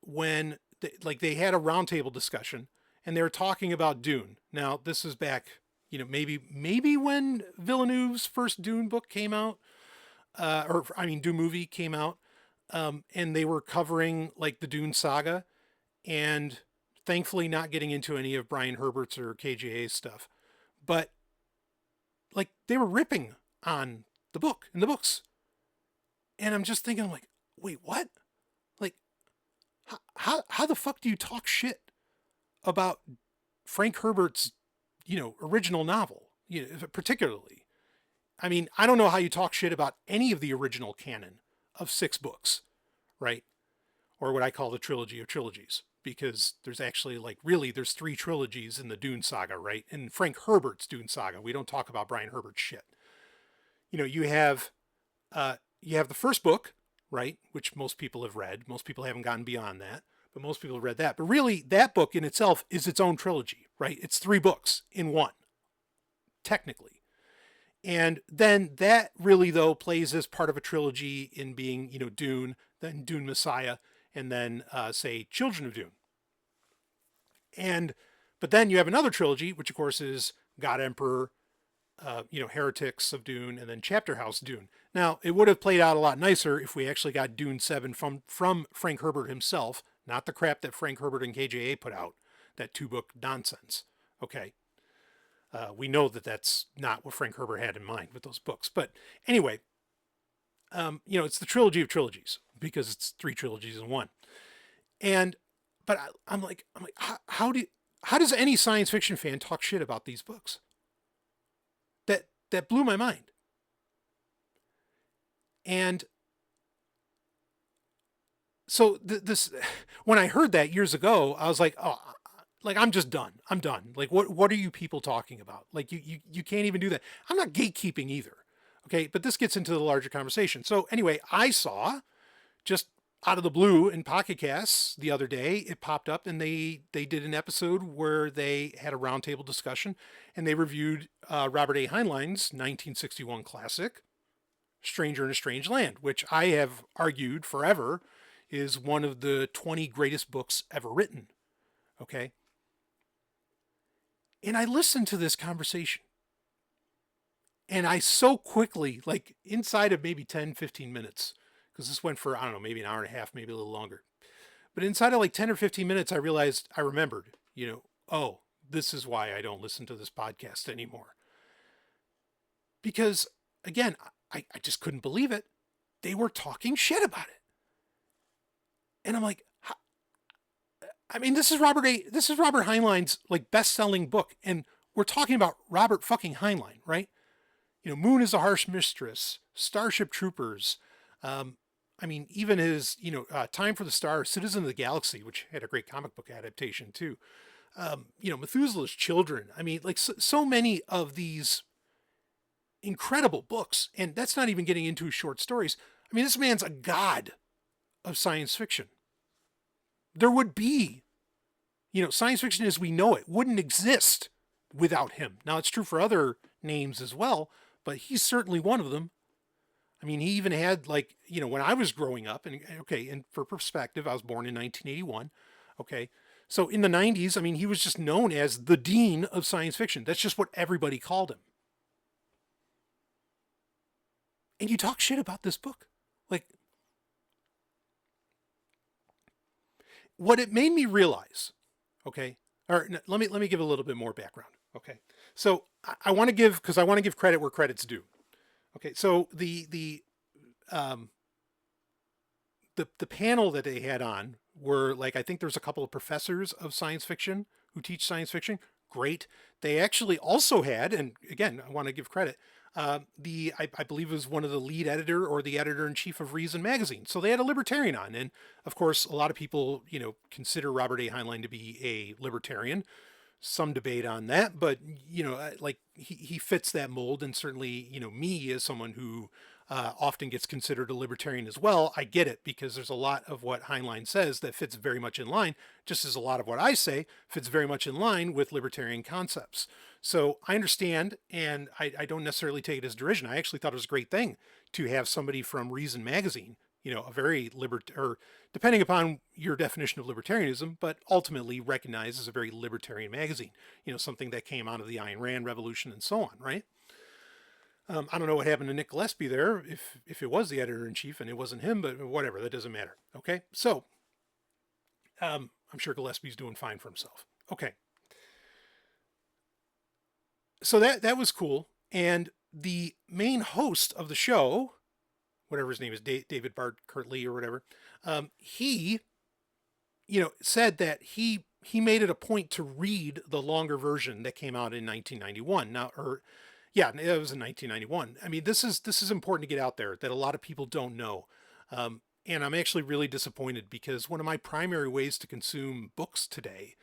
when they had a roundtable discussion and they were talking about Dune. Now, this is back, maybe when Villeneuve's first Dune book came out, Dune movie came out, and they were covering like the Dune saga, and thankfully not getting into any of Brian Herbert's or KJA's stuff, but like they were ripping on the book and the books, and I'm just thinking, I'm like, wait, what? Like, how the fuck do you talk shit about Frank Herbert's, original novel, particularly? I mean, I don't know how you talk shit about any of the original canon of 6 books, right? Or what I call the trilogy of trilogies, because there's actually there's 3 trilogies in the Dune saga, right? In Frank Herbert's Dune saga, we don't talk about Brian Herbert's shit. You have the first book, right? Which most people have read. Most people haven't gotten beyond that, but most people have read that. But really, that book in itself is its own trilogy, right? It's 3 books in one, technically. And then that really, though, plays as part of a trilogy in being, Dune, then Dune Messiah, and then, say, Children of Dune. But then you have another trilogy, which of course is God Emperor, Heretics of Dune, and then Chapter House Dune. Now, it would have played out a lot nicer if we actually got Dune 7 from Frank Herbert himself, not the crap that Frank Herbert and KJA put out, that 2-book nonsense. Okay. We know that that's not what Frank Herbert had in mind with those books. But anyway, it's the trilogy of trilogies because it's 3 trilogies in one. But I'm like, how does any science fiction fan talk shit about these books? That blew my mind. And so when I heard that years ago, I was like, oh, I'm just done. I'm done. Like, what are you people talking about? Like, you can't even do that. I'm not gatekeeping either. Okay. But this gets into the larger conversation. So anyway, I saw just out of the blue in Pocket Casts the other day, it popped up and they did an episode where they had a roundtable discussion and they reviewed Robert A. Heinlein's 1961 classic, Stranger in a Strange Land, which I have argued forever is one of the 20 greatest books ever written. Okay. And I listened to this conversation and I so quickly, like inside of maybe 10, 15 minutes, because this went for, I don't know, maybe an hour and a half, maybe a little longer. But inside of like 10 or 15 minutes, I realized, I remembered, oh, this is why I don't listen to this podcast anymore. Because again, I just couldn't believe it. They were talking shit about it. And I'm like, this is Robert Heinlein's like best-selling book. And we're talking about Robert fucking Heinlein, right? Moon is a Harsh Mistress, Starship Troopers, even his, Time for the Stars, Citizen of the Galaxy, which had a great comic book adaptation too. Methuselah's Children. So many of these incredible books. And that's not even getting into short stories. This man's a god of science fiction. There would be, science fiction as we know it wouldn't exist without him. Now it's true for other names as well, but he's certainly one of them. He even had when I was growing up, and for perspective, I was born in 1981. Okay. So in the 90s, he was just known as the dean of science fiction. That's just what everybody called him. And you talk shit about this book. What it made me realize, okay, or let me give a little bit more background. Okay. So I want to give credit where credit's due. Okay, so the panel that they had on were I think there's a couple of professors of science fiction who teach science fiction. Great. They actually also had, and again, I want to give credit, I believe it was one of the lead editor or the editor-in-chief of Reason magazine. So they had a libertarian on. And of course, a lot of people, consider Robert A. Heinlein to be a libertarian. Some debate on that, but he fits that mold, and certainly me as someone who often gets considered a libertarian as well, I get it, because there's a lot of what Heinlein says that fits very much in line, just as a lot of what I say fits very much in line with libertarian concepts. So I understand, and I don't necessarily take it as derision. I actually thought it was a great thing to have somebody from Reason magazine, a very or depending upon your definition of libertarianism, but ultimately recognized as a very libertarian magazine, something that came out of the Ayn Rand revolution and so on, right? I don't know what happened to Nick Gillespie there, if it was the editor-in-chief and it wasn't him, but whatever, that doesn't matter. Okay, so I'm sure Gillespie's doing fine for himself. Okay, so that was cool, and the main host of the show, whatever his name is, David Bart Kirtley or whatever, he, said that he made it a point to read the longer version that came out in 1991. Yeah, it was in 1991. I mean, this is important to get out there that a lot of people don't know. And I'm actually really disappointed because one of my primary ways to consume books today,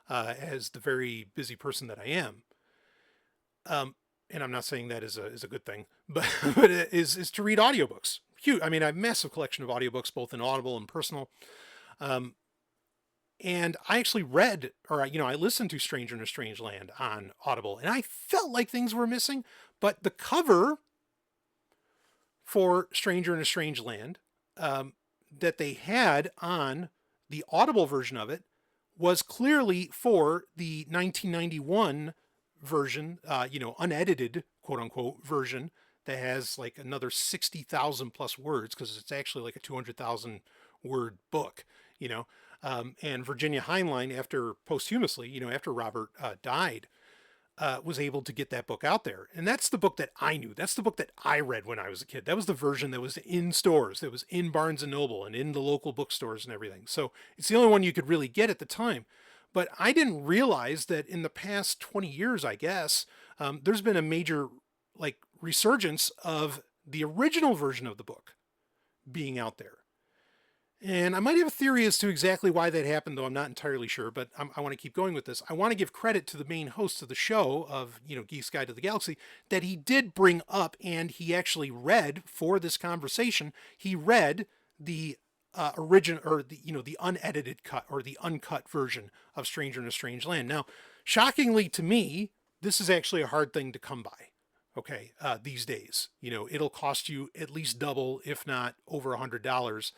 as the very busy person that I am, and I'm not saying that is a good thing, but it is to read audiobooks. Huge. I mean, I have a massive collection of audiobooks, both in Audible and personal. And I actually read, or I listened to Stranger in a Strange Land on Audible, and I felt like things were missing. But the cover for Stranger in a Strange Land that they had on the Audible version of it was clearly for the 1991 version, unedited, quote unquote, version that has like another 60,000 plus words, because it's actually like a 200,000 word book, and Virginia Heinlein, posthumously, after Robert died, was able to get that book out there. And that's the book that I knew. That's the book that I read when I was a kid. That was the version that was in stores, that was in Barnes and Noble and in the local bookstores and everything. So it's the only one you could really get at the time. But I didn't realize that in the past 20 years, I guess, there's been a major resurgence of the original version of the book being out there. And I might have a theory as to exactly why that happened, though I'm not entirely sure, but I want to keep going with this. I want to give credit to the main host of the show of, Geek's Guide to the Galaxy, that he did bring up, and he actually read for this conversation, he read the original, or the unedited cut, or the uncut version of Stranger in a Strange Land. Now, shockingly to me, this is actually a hard thing to come by. Okay, these days, it'll cost you at least double, if not over $100,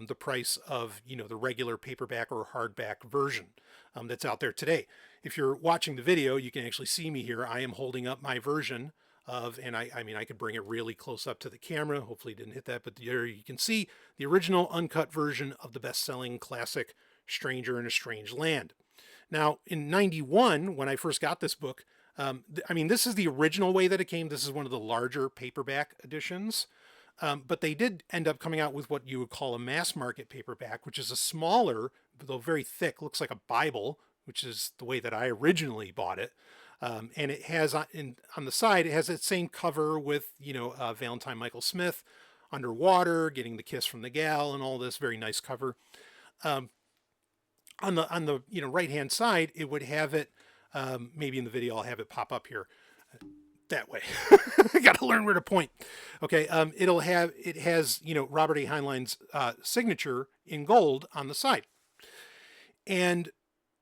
the price of, the regular paperback or hardback version that's out there today. If you're watching the video, you can actually see me here. I am holding up my version of, and I could bring it really close up to the camera. Hopefully it didn't hit that, but there you can see the original uncut version of the best-selling classic Stranger in a Strange Land. Now, in 91, when I first got this book, this is the original way that it came. This is one of the larger paperback editions. But they did end up coming out with what you would call a mass market paperback, which is a smaller, though very thick, looks like a Bible, which is the way that I originally bought it. And it has on the side, it has that same cover with, Valentine Michael Smith underwater, getting the kiss from the gal and all this, very nice cover. On the right-hand side, it would have it, maybe in the video, I'll have it pop up here. That way. I got to learn where to point. Okay. It has, Robert A. Heinlein's signature in gold on the side. And,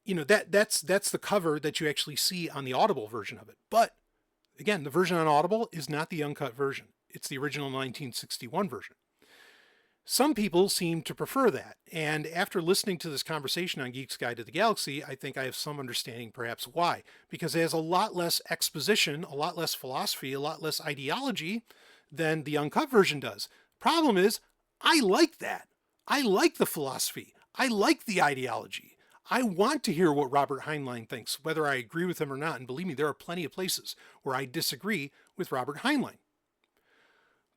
that's the cover that you actually see on the Audible version of it. But again, the version on Audible is not the uncut version. It's the original 1961 version. Some people seem to prefer that. And after listening to this conversation on Geek's Guide to the Galaxy, I think I have some understanding perhaps why. Because it has a lot less exposition, a lot less philosophy, a lot less ideology than the uncut version does. Problem is, I like that. I like the philosophy. I like the ideology. I want to hear what Robert Heinlein thinks, whether I agree with him or not. And believe me, there are plenty of places where I disagree with Robert Heinlein.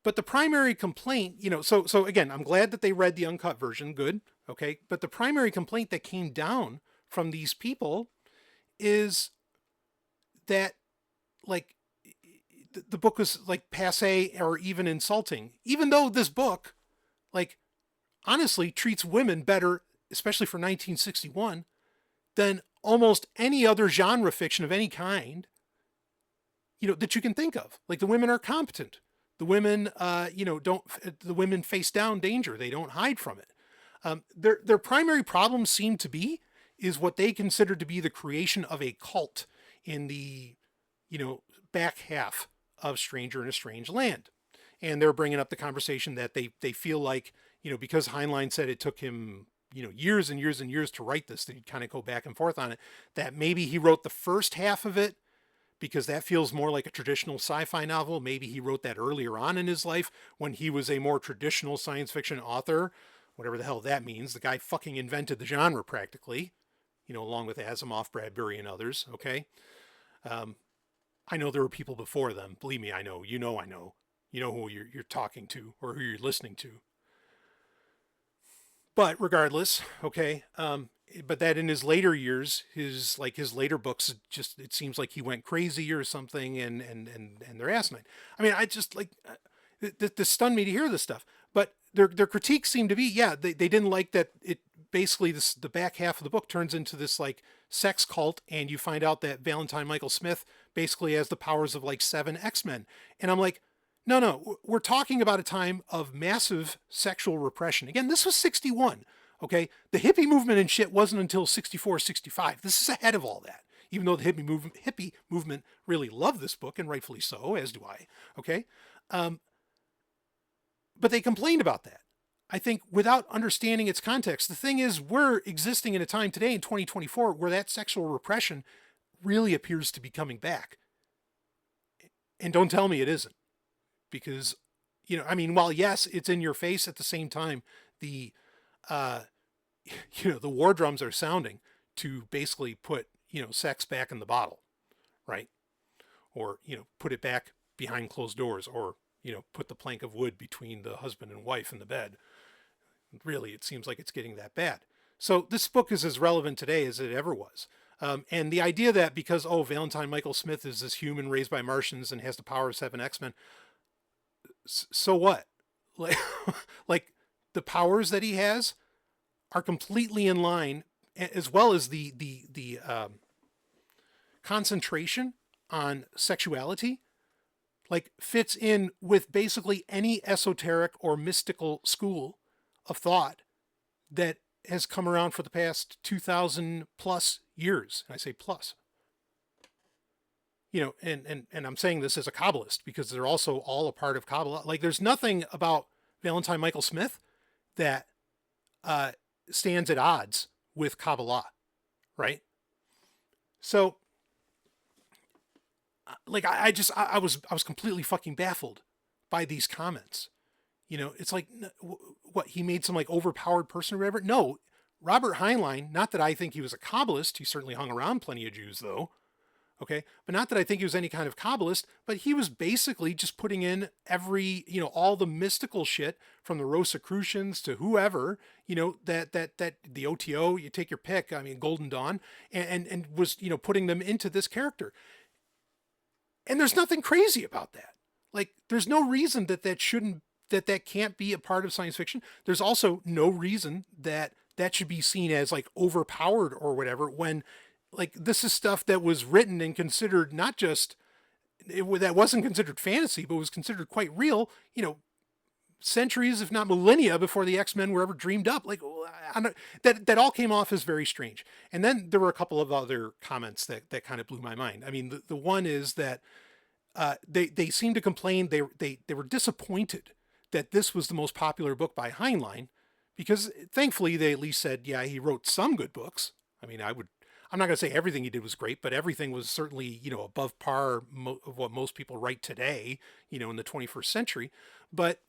But the primary complaint, so again, I'm glad that they read the uncut version. Good. Okay. But the primary complaint that came down from these people is that the book was passé or even insulting, even though this book, honestly treats women better, especially for 1961, than almost any other genre fiction of any kind, that you can think of. The women are competent. The women, the women face down danger. They don't hide from it. Their primary problem seemed to be is what they considered to be the creation of a cult in the, back half of Stranger in a Strange Land. And they're bringing up the conversation that they feel like, because Heinlein said it took him, years and years and years to write this, that he'd kind of go back and forth on it, that maybe he wrote the first half of it because that feels more like a traditional sci-fi novel. Maybe he wrote that earlier on in his life when he was a more traditional science fiction author, whatever the hell that means. The guy fucking invented the genre practically, along with Asimov, Bradbury, and others. Okay. I know there were people before them. Believe me, I know. I know. You know who you're talking to or who you're listening to. But regardless, okay. But that in his later years, his later books, just it seems like he went crazy or something, and they're asinine. I mean, I just this stunned me to hear this stuff. But their critiques seem to be, they didn't like that it basically the back half of the book turns into this like sex cult, and you find out that Valentine Michael Smith basically has the powers of like 7 X-Men. And I'm like, no, we're talking about a time of massive sexual repression. Again, this was 61. Okay, the hippie movement and shit wasn't until 64, 65. This is ahead of all that. Even though the hippie movement really loved this book, and rightfully so, as do I. Okay, but they complained about that. I think without understanding its context, the thing is, we're existing in a time today in 2024 where that sexual repression really appears to be coming back. And don't tell me it isn't, because, while yes, it's in your face, at the same time, the war drums are sounding to basically put, sex back in the bottle, right? Or, put it back behind closed doors, or, put the plank of wood between the husband and wife in the bed. Really, it seems like it's getting that bad. So this book is as relevant today as it ever was. And the idea that because, Valentine Michael Smith is this human raised by Martians and has the power of 7 X-Men, so what? Like the powers that he has are completely in line, as well as the concentration on sexuality, like fits in with basically any esoteric or mystical school of thought that has come around for the past 2,000 plus years. And I say plus. And I'm saying this as a Kabbalist because they're also all a part of Kabbalah. Like, there's nothing about Valentine Michael Smith that stands at odds with Kabbalah, right? So, I was completely fucking baffled by these comments. It's like, what, he made some like overpowered person or whatever? No, Robert Heinlein, not that I think he was a Kabbalist. He certainly hung around plenty of Jews though. Okay. But not that I think he was any kind of Kabbalist, but he was basically just putting in every, all the mystical shit from the Rosicrucians to whoever, that the OTO, you take your pick. I mean, Golden Dawn, and was, putting them into this character. And there's nothing crazy about that. Like, there's no reason that can't be a part of science fiction. There's also no reason that should be seen as like overpowered or whatever, when like this is stuff that was written and considered not just that wasn't considered fantasy, but was considered quite real, centuries, if not millennia before the X-Men were ever dreamed up. Like, that all came off as very strange. And then there were a couple of other comments that kind of blew my mind. I mean, the one is that they seemed to complain. They were disappointed that this was the most popular book by Heinlein, because thankfully they at least said, yeah, he wrote some good books. I mean, I'm not going to say everything he did was great, but everything was certainly, above par of what most people write today, in the 21st century. But,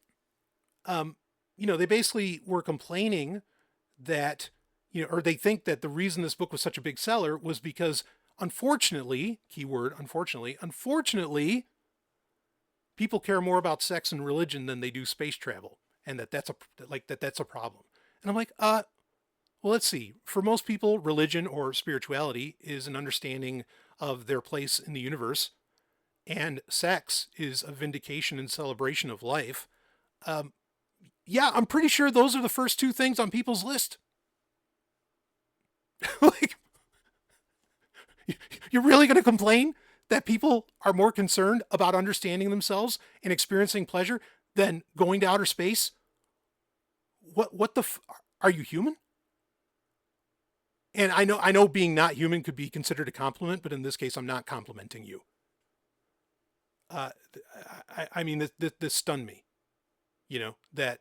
they basically were complaining that, or they think that the reason this book was such a big seller was because, unfortunately, keyword, unfortunately, people care more about sex and religion than they do space travel. And that's a problem. And I'm like, well, let's see. For most people, religion or spirituality is an understanding of their place in the universe, and sex is a vindication and celebration of life. Yeah, I'm pretty sure those are the first 2 things on people's list. Like, you're really going to complain that people are more concerned about understanding themselves and experiencing pleasure than going to outer space? Are you human? And I know being not human could be considered a compliment, but in this case, I'm not complimenting you. I mean, this stunned me, that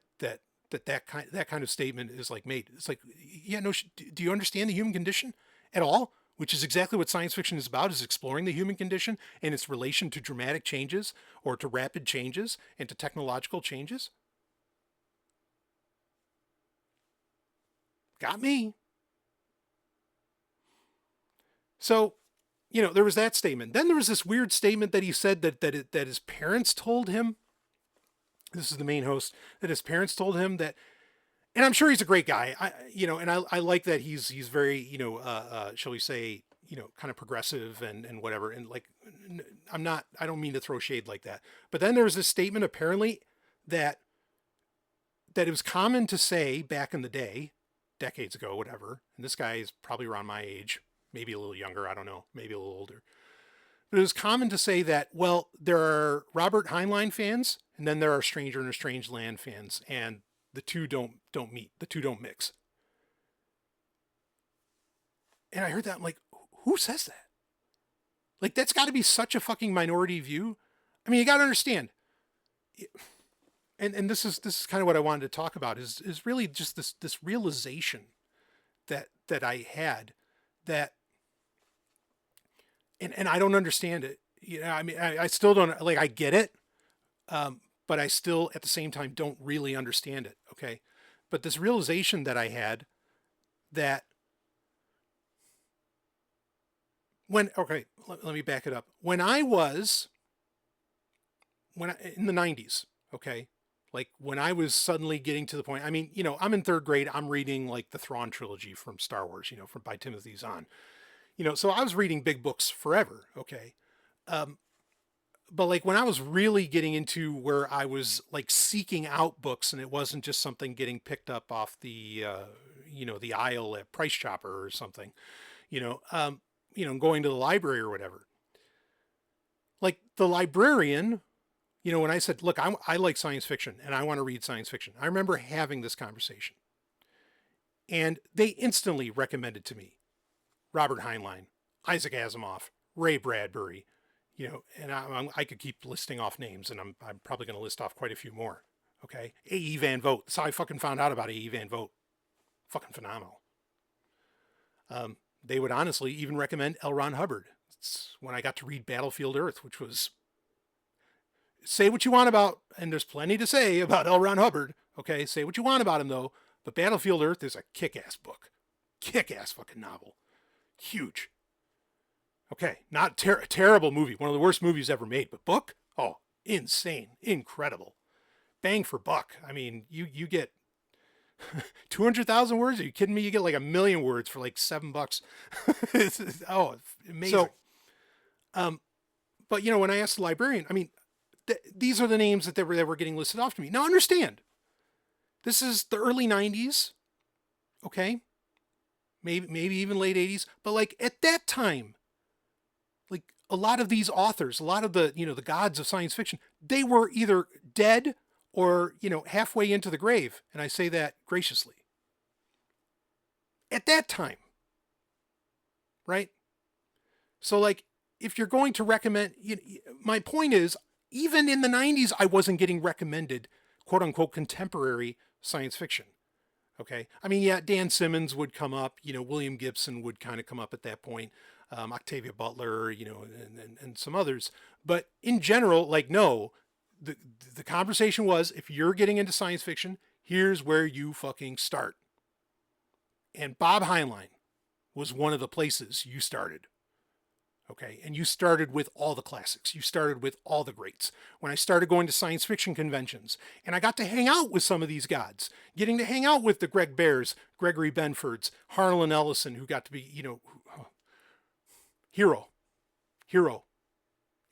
that kind of statement is like made. It's like, yeah, no, do you understand the human condition at all? Which is exactly what science fiction is about, is exploring the human condition and its relation to dramatic changes or to rapid changes and to technological changes. Got me. So, there was that statement. Then there was this weird statement that he said that his parents told him. This is the main host, that his parents told him that, and I'm sure he's a great guy. I like that he's very, shall we say, kind of progressive and whatever. And like, I don't mean to throw shade like that. But then there was this statement apparently that it was common to say back in the day, decades ago, whatever. And this guy is probably around my age, maybe a little younger. I don't know, maybe a little older. But it was common to say that, well, there are Robert Heinlein fans, and then there are Stranger in a Strange Land fans, and the two don't meet. The two don't mix. And I heard that, I'm like, who says that? Like, that's got to be such a fucking minority view. I mean, you got to understand. And this is kind of what I wanted to talk about is really just this realization that I had that. And I don't understand it. I mean, I still don't, like, I get it. But I still, at the same time, don't really understand it. Okay. But this realization that I had that let me back it up. In the 90s, okay. Like when I was suddenly getting to the point, I mean, I'm in third grade, I'm reading like the Thrawn trilogy from Star Wars, by Timothy Zahn. So I was reading big books forever. Okay. But like when I was really getting into where I was like seeking out books and it wasn't just something getting picked up off the, the aisle at Price Chopper or something, going to the library or whatever. Like the librarian, when I said, look, I like science fiction and I want to read science fiction. I remember having this conversation and they instantly recommended to me Robert Heinlein, Isaac Asimov, Ray Bradbury, and I could keep listing off names, and I'm probably going to list off quite a few more. Okay, A.E. Van Vogt. That's how I fucking found out about A.E. Van Vogt. Fucking phenomenal. They would honestly even recommend L. Ron Hubbard. It's when I got to read Battlefield Earth, which was, say what you want about, and there's plenty to say about L. Ron Hubbard. Okay, say what you want about him though, but Battlefield Earth is a kick-ass book, kick-ass fucking novel, huge. Okay, not terrible movie, one of the worst movies ever made, but book, oh, insane, incredible, bang for buck. I mean, you get 200,000 words. Are you kidding me? You get like 1 million words for like $7. Oh, amazing. So, but when I asked the librarian, I mean, these are the names that were getting listed off to me. Now understand, this is the early 90s. Okay, maybe even late 80s, but like at that time, like a lot of these authors, a lot of the, the gods of science fiction, they were either dead or, halfway into the grave. And I say that graciously. At that time. Right? So like, if you're going to recommend, my point is, even in the 90s, I wasn't getting recommended, quote unquote, contemporary science fiction. Okay. I mean, yeah, Dan Simmons would come up, William Gibson would kind of come up at that point. Octavia Butler, and some others. But in general, like, no, the conversation was, if you're getting into science fiction, here's where you fucking start. And Bob Heinlein was one of the places you started. Okay. And you started with all the classics. You started with all the greats. When I started going to science fiction conventions and I got to hang out with some of these gods, getting to hang out with the Greg Bears, Gregory Benfords, Harlan Ellison, who got to be, hero.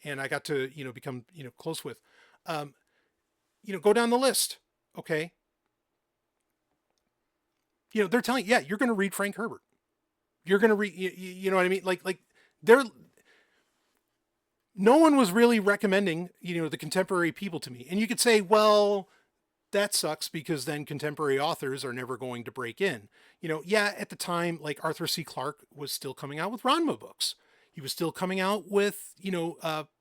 And I got to, become, close with, go down the list. Okay. They're telling you, yeah, you're going to read Frank Herbert. You're going to read, you know what I mean? Like no one was really recommending, the contemporary people to me. And you could say, well, that sucks because then contemporary authors are never going to break in. Yeah, at the time, like Arthur C. Clarke was still coming out with Ranma books. He was still coming out with,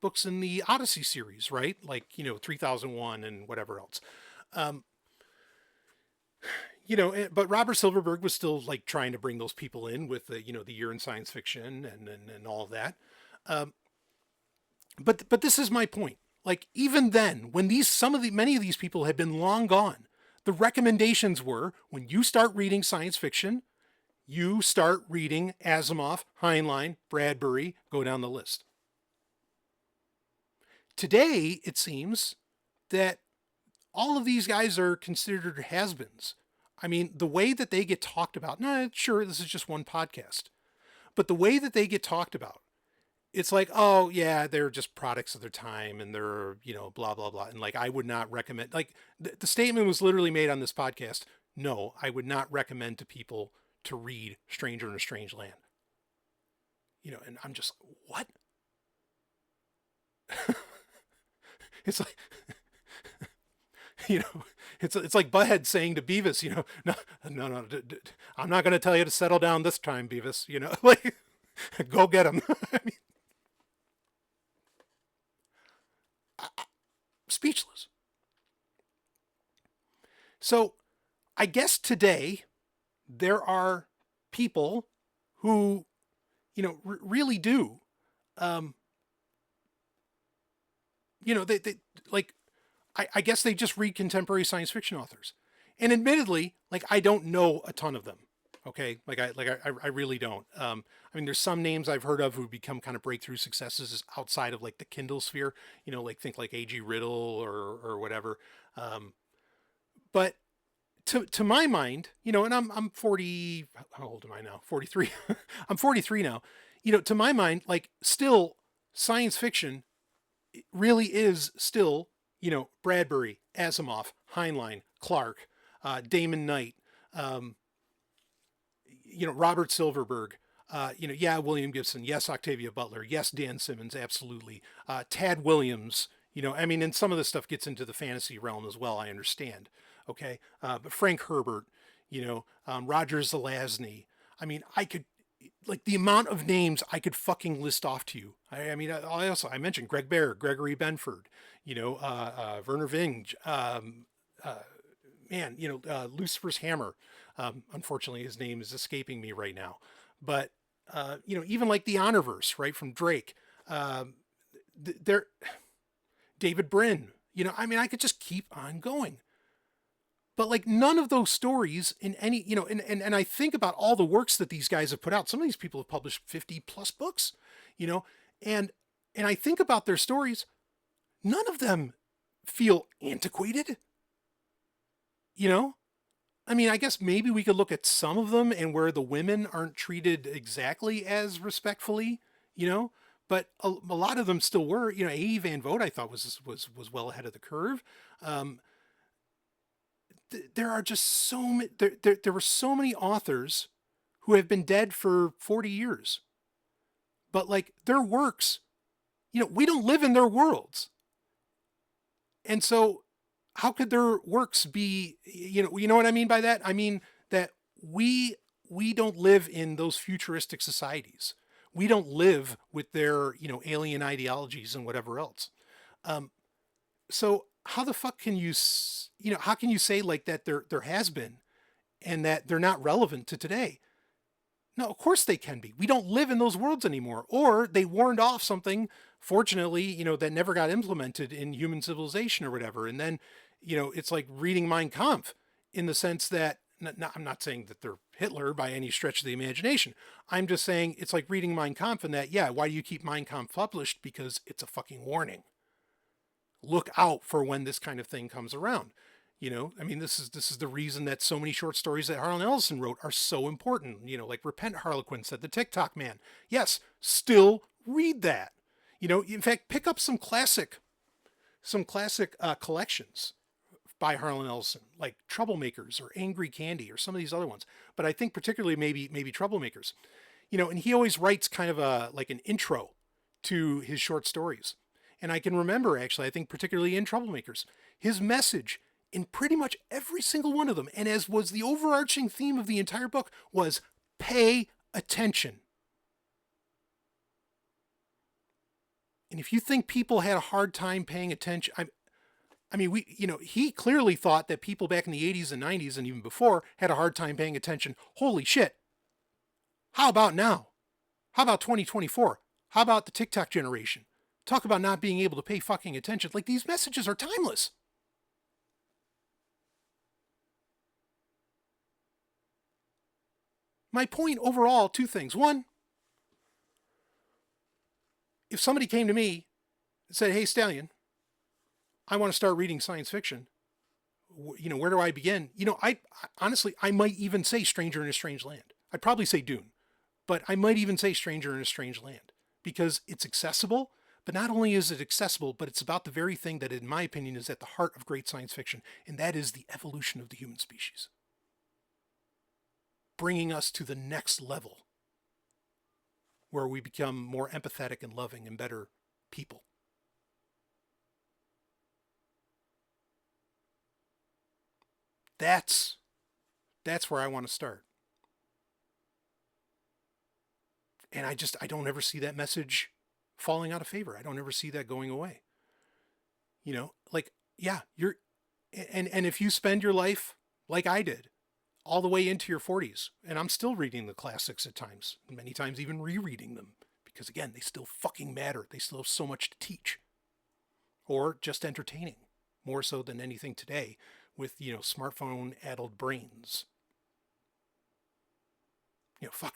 books in the Odyssey series, right? Like, 3001 and whatever else. but Robert Silverberg was still like trying to bring those people in with the year in science fiction and all of that. Um, but this is my point. Like even then, when many of these people had been long gone, the recommendations were when you start reading science fiction, you start reading Asimov, Heinlein, Bradbury, go down the list. Today, it seems that all of these guys are considered has-beens. I mean, the way that they get talked about, sure, this is just one podcast, but the way that they get talked about, it's like, oh yeah, they're just products of their time and they're, blah, blah, blah. And like, I would not recommend, like the statement was literally made on this podcast. No, I would not recommend to people to read Stranger in a Strange Land. And I'm just, what? It's like, it's like Butthead saying to Beavis, no, I'm not going to tell you to settle down this time, Beavis, like, go get him. I mean, speechless. So I guess today there are people who, really do, they like, I guess they just read contemporary science fiction authors. And admittedly, like, I don't know a ton of them. Okay. I really don't. I mean, there's some names I've heard of who become kind of breakthrough successes outside of like the Kindle sphere, like think like A.G. Riddle or whatever. But to my mind, and I'm 40, how old am I now? 43. I'm 43 now. To my mind, like still science fiction really is still, Bradbury, Asimov, Heinlein, Clarke, Damon Knight, Robert Silverberg, William Gibson, yes, Octavia Butler, yes, Dan Simmons, absolutely. Tad Williams, and some of this stuff gets into the fantasy realm as well, I understand. Okay. But Frank Herbert, Roger Zelazny. I mean, I could, like the amount of names I could fucking list off to you. I mentioned Greg Bear, Gregory Benford, Werner Vinge, Lucifer's Hammer. Unfortunately, his name is escaping me right now. But, even like the Honorverse, right, from Drake, David Brin, I could just keep on going. But like none of those stories in any, and I think about all the works that these guys have put out. Some of these people have published 50 plus books, and I think about their stories. None of them feel antiquated. I guess maybe we could look at some of them and where the women aren't treated exactly as respectfully, but a lot of them still were. A.E. Van Vogt, I thought was well ahead of the curve. There are just so many, there were so many authors who have been dead for 40 years, but like their works, we don't live in their worlds. And so how could their works be, you know what I mean by that? I mean that we don't live in those futuristic societies. We don't live with their, alien ideologies and whatever else. So how the fuck can you, how can you say like that there has been and that they're not relevant to today? No, of course they can be. We don't live in those worlds anymore. Or they warned off something, fortunately, that never got implemented in human civilization or whatever. And then, it's like reading Mein Kampf in the sense that, I'm not saying that they're Hitler by any stretch of the imagination. I'm just saying it's like reading Mein Kampf and that, yeah, why do you keep Mein Kampf published? Because it's a fucking warning. Look out for when this kind of thing comes around. This is the reason that so many short stories that Harlan Ellison wrote are so important. Like Repent Harlequin said, The TikTok Man. Yes, still read that. In fact, pick up some classic collections by Harlan Ellison, like Troublemakers or Angry Candy or some of these other ones. But I think particularly maybe Troublemakers. And he always writes kind of like an intro to his short stories. And I can remember, actually, I think particularly in Troublemakers, his message in pretty much every single one of them, and as was the overarching theme of the entire book, was pay attention. And if you think people had a hard time paying attention, I mean, he clearly thought that people back in the 80s and 90s and even before had a hard time paying attention. Holy shit. How about now? How about 2024? How about the TikTok generation? Talk about not being able to pay fucking attention. Like, these messages are timeless. My point overall, two things. One, if somebody came to me and said, hey, Stallion, I want to start reading science fiction, where do I begin? I honestly, I might even say Stranger in a Strange Land. I'd probably say Dune, but I might even say Stranger in a Strange Land because it's accessible. But not only is it accessible, but it's about the very thing that, in my opinion, is at the heart of great science fiction, and that is the evolution of the human species. Bringing us to the next level where we become more empathetic and loving and better people. That's where I want to start. And I don't ever see that message falling out of favor. I don't ever see that going away. You're, and if you spend your life like I did, all the way into your 40s, and I'm still reading the classics at times, many times even rereading them, because again, they still fucking matter. They still have so much to teach. Or just entertaining, more so than anything today with, smartphone-addled brains.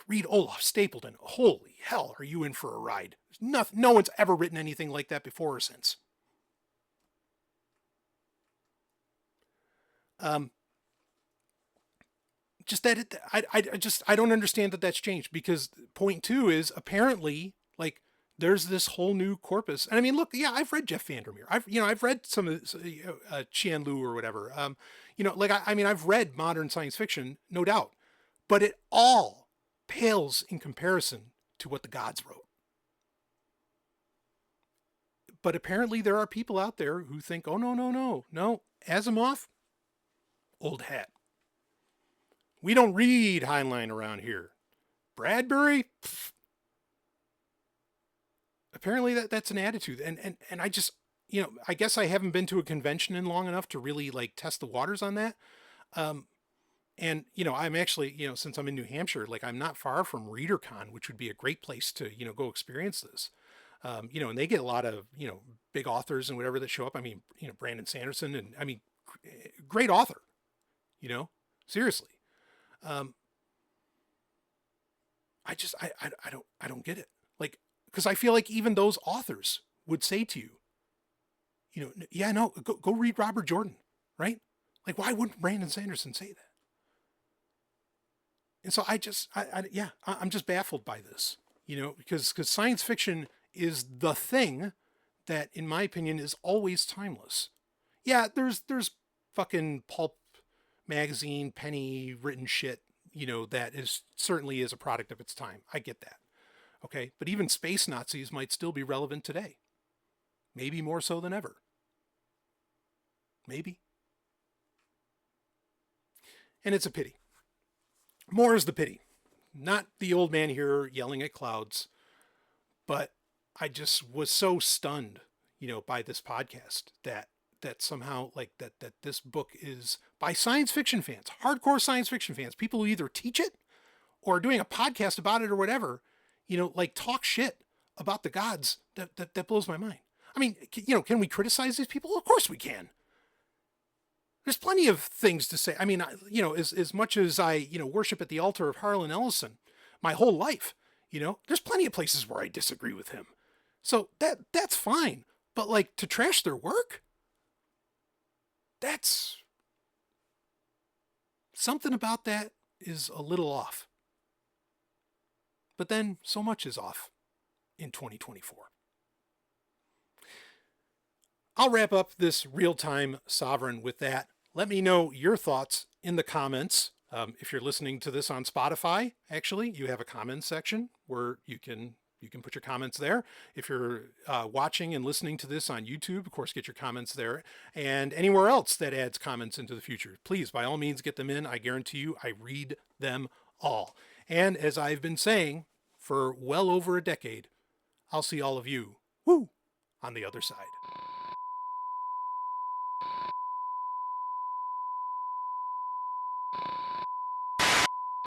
Read Olaf Stapleton. Holy hell, are you in for a ride? No one's ever written anything like that before or since. I don't understand that that's changed, because point two is apparently there's this whole new corpus. And I mean, look, yeah, I've read Jeff Vandermeer. I've read some of Qian Lu or whatever. I've read modern science fiction, no doubt, but it all pales in comparison to what the gods wrote. But apparently there are people out there who think, oh, no, Asimov, old hat. We don't read Heinlein around here. Bradbury? Pfft. Apparently that's an attitude. And I just, I guess I haven't been to a convention in long enough to really test the waters on that. I'm actually, since I'm in New Hampshire, I'm not far from ReaderCon, which would be a great place to, go experience this. And they get a lot of, big authors and whatever that show up. I mean, Brandon Sanderson, and I mean, great author, seriously. I don't get it. Because I feel like even those authors would say to you, go read Robert Jordan, right? Why wouldn't Brandon Sanderson say that? And so I'm just baffled by this, because science fiction is the thing that, in my opinion, is always timeless. Yeah, there's fucking pulp magazine, penny written shit, that certainly is a product of its time. I get that. Okay. But even space Nazis might still be relevant today. Maybe more so than ever. Maybe. And it's a pity. More is the pity. Not the old man here yelling at clouds, but I just was so stunned, by this podcast that somehow that this book is by science fiction fans, hardcore science fiction fans, people who either teach it or are doing a podcast about it or whatever, talk shit about the gods. That blows my mind. I mean, can we criticize these people? Of course we can. There's plenty of things to say. I mean, as much as I, worship at the altar of Harlan Ellison my whole life, there's plenty of places where I disagree with him. So that's fine. But to trash their work, that's something about that is a little off. But then so much is off in 2024. I'll wrap up this real-time Sovryn with that. Let me know your thoughts in the comments. If you're listening to this on Spotify, actually, you have a comments section where you can put your comments there. If you're watching and listening to this on YouTube, of course, get your comments there. And anywhere else that adds comments into the future, please, by all means, get them in. I guarantee you, I read them all. And as I've been saying for well over a decade, I'll see all of you, on the other side.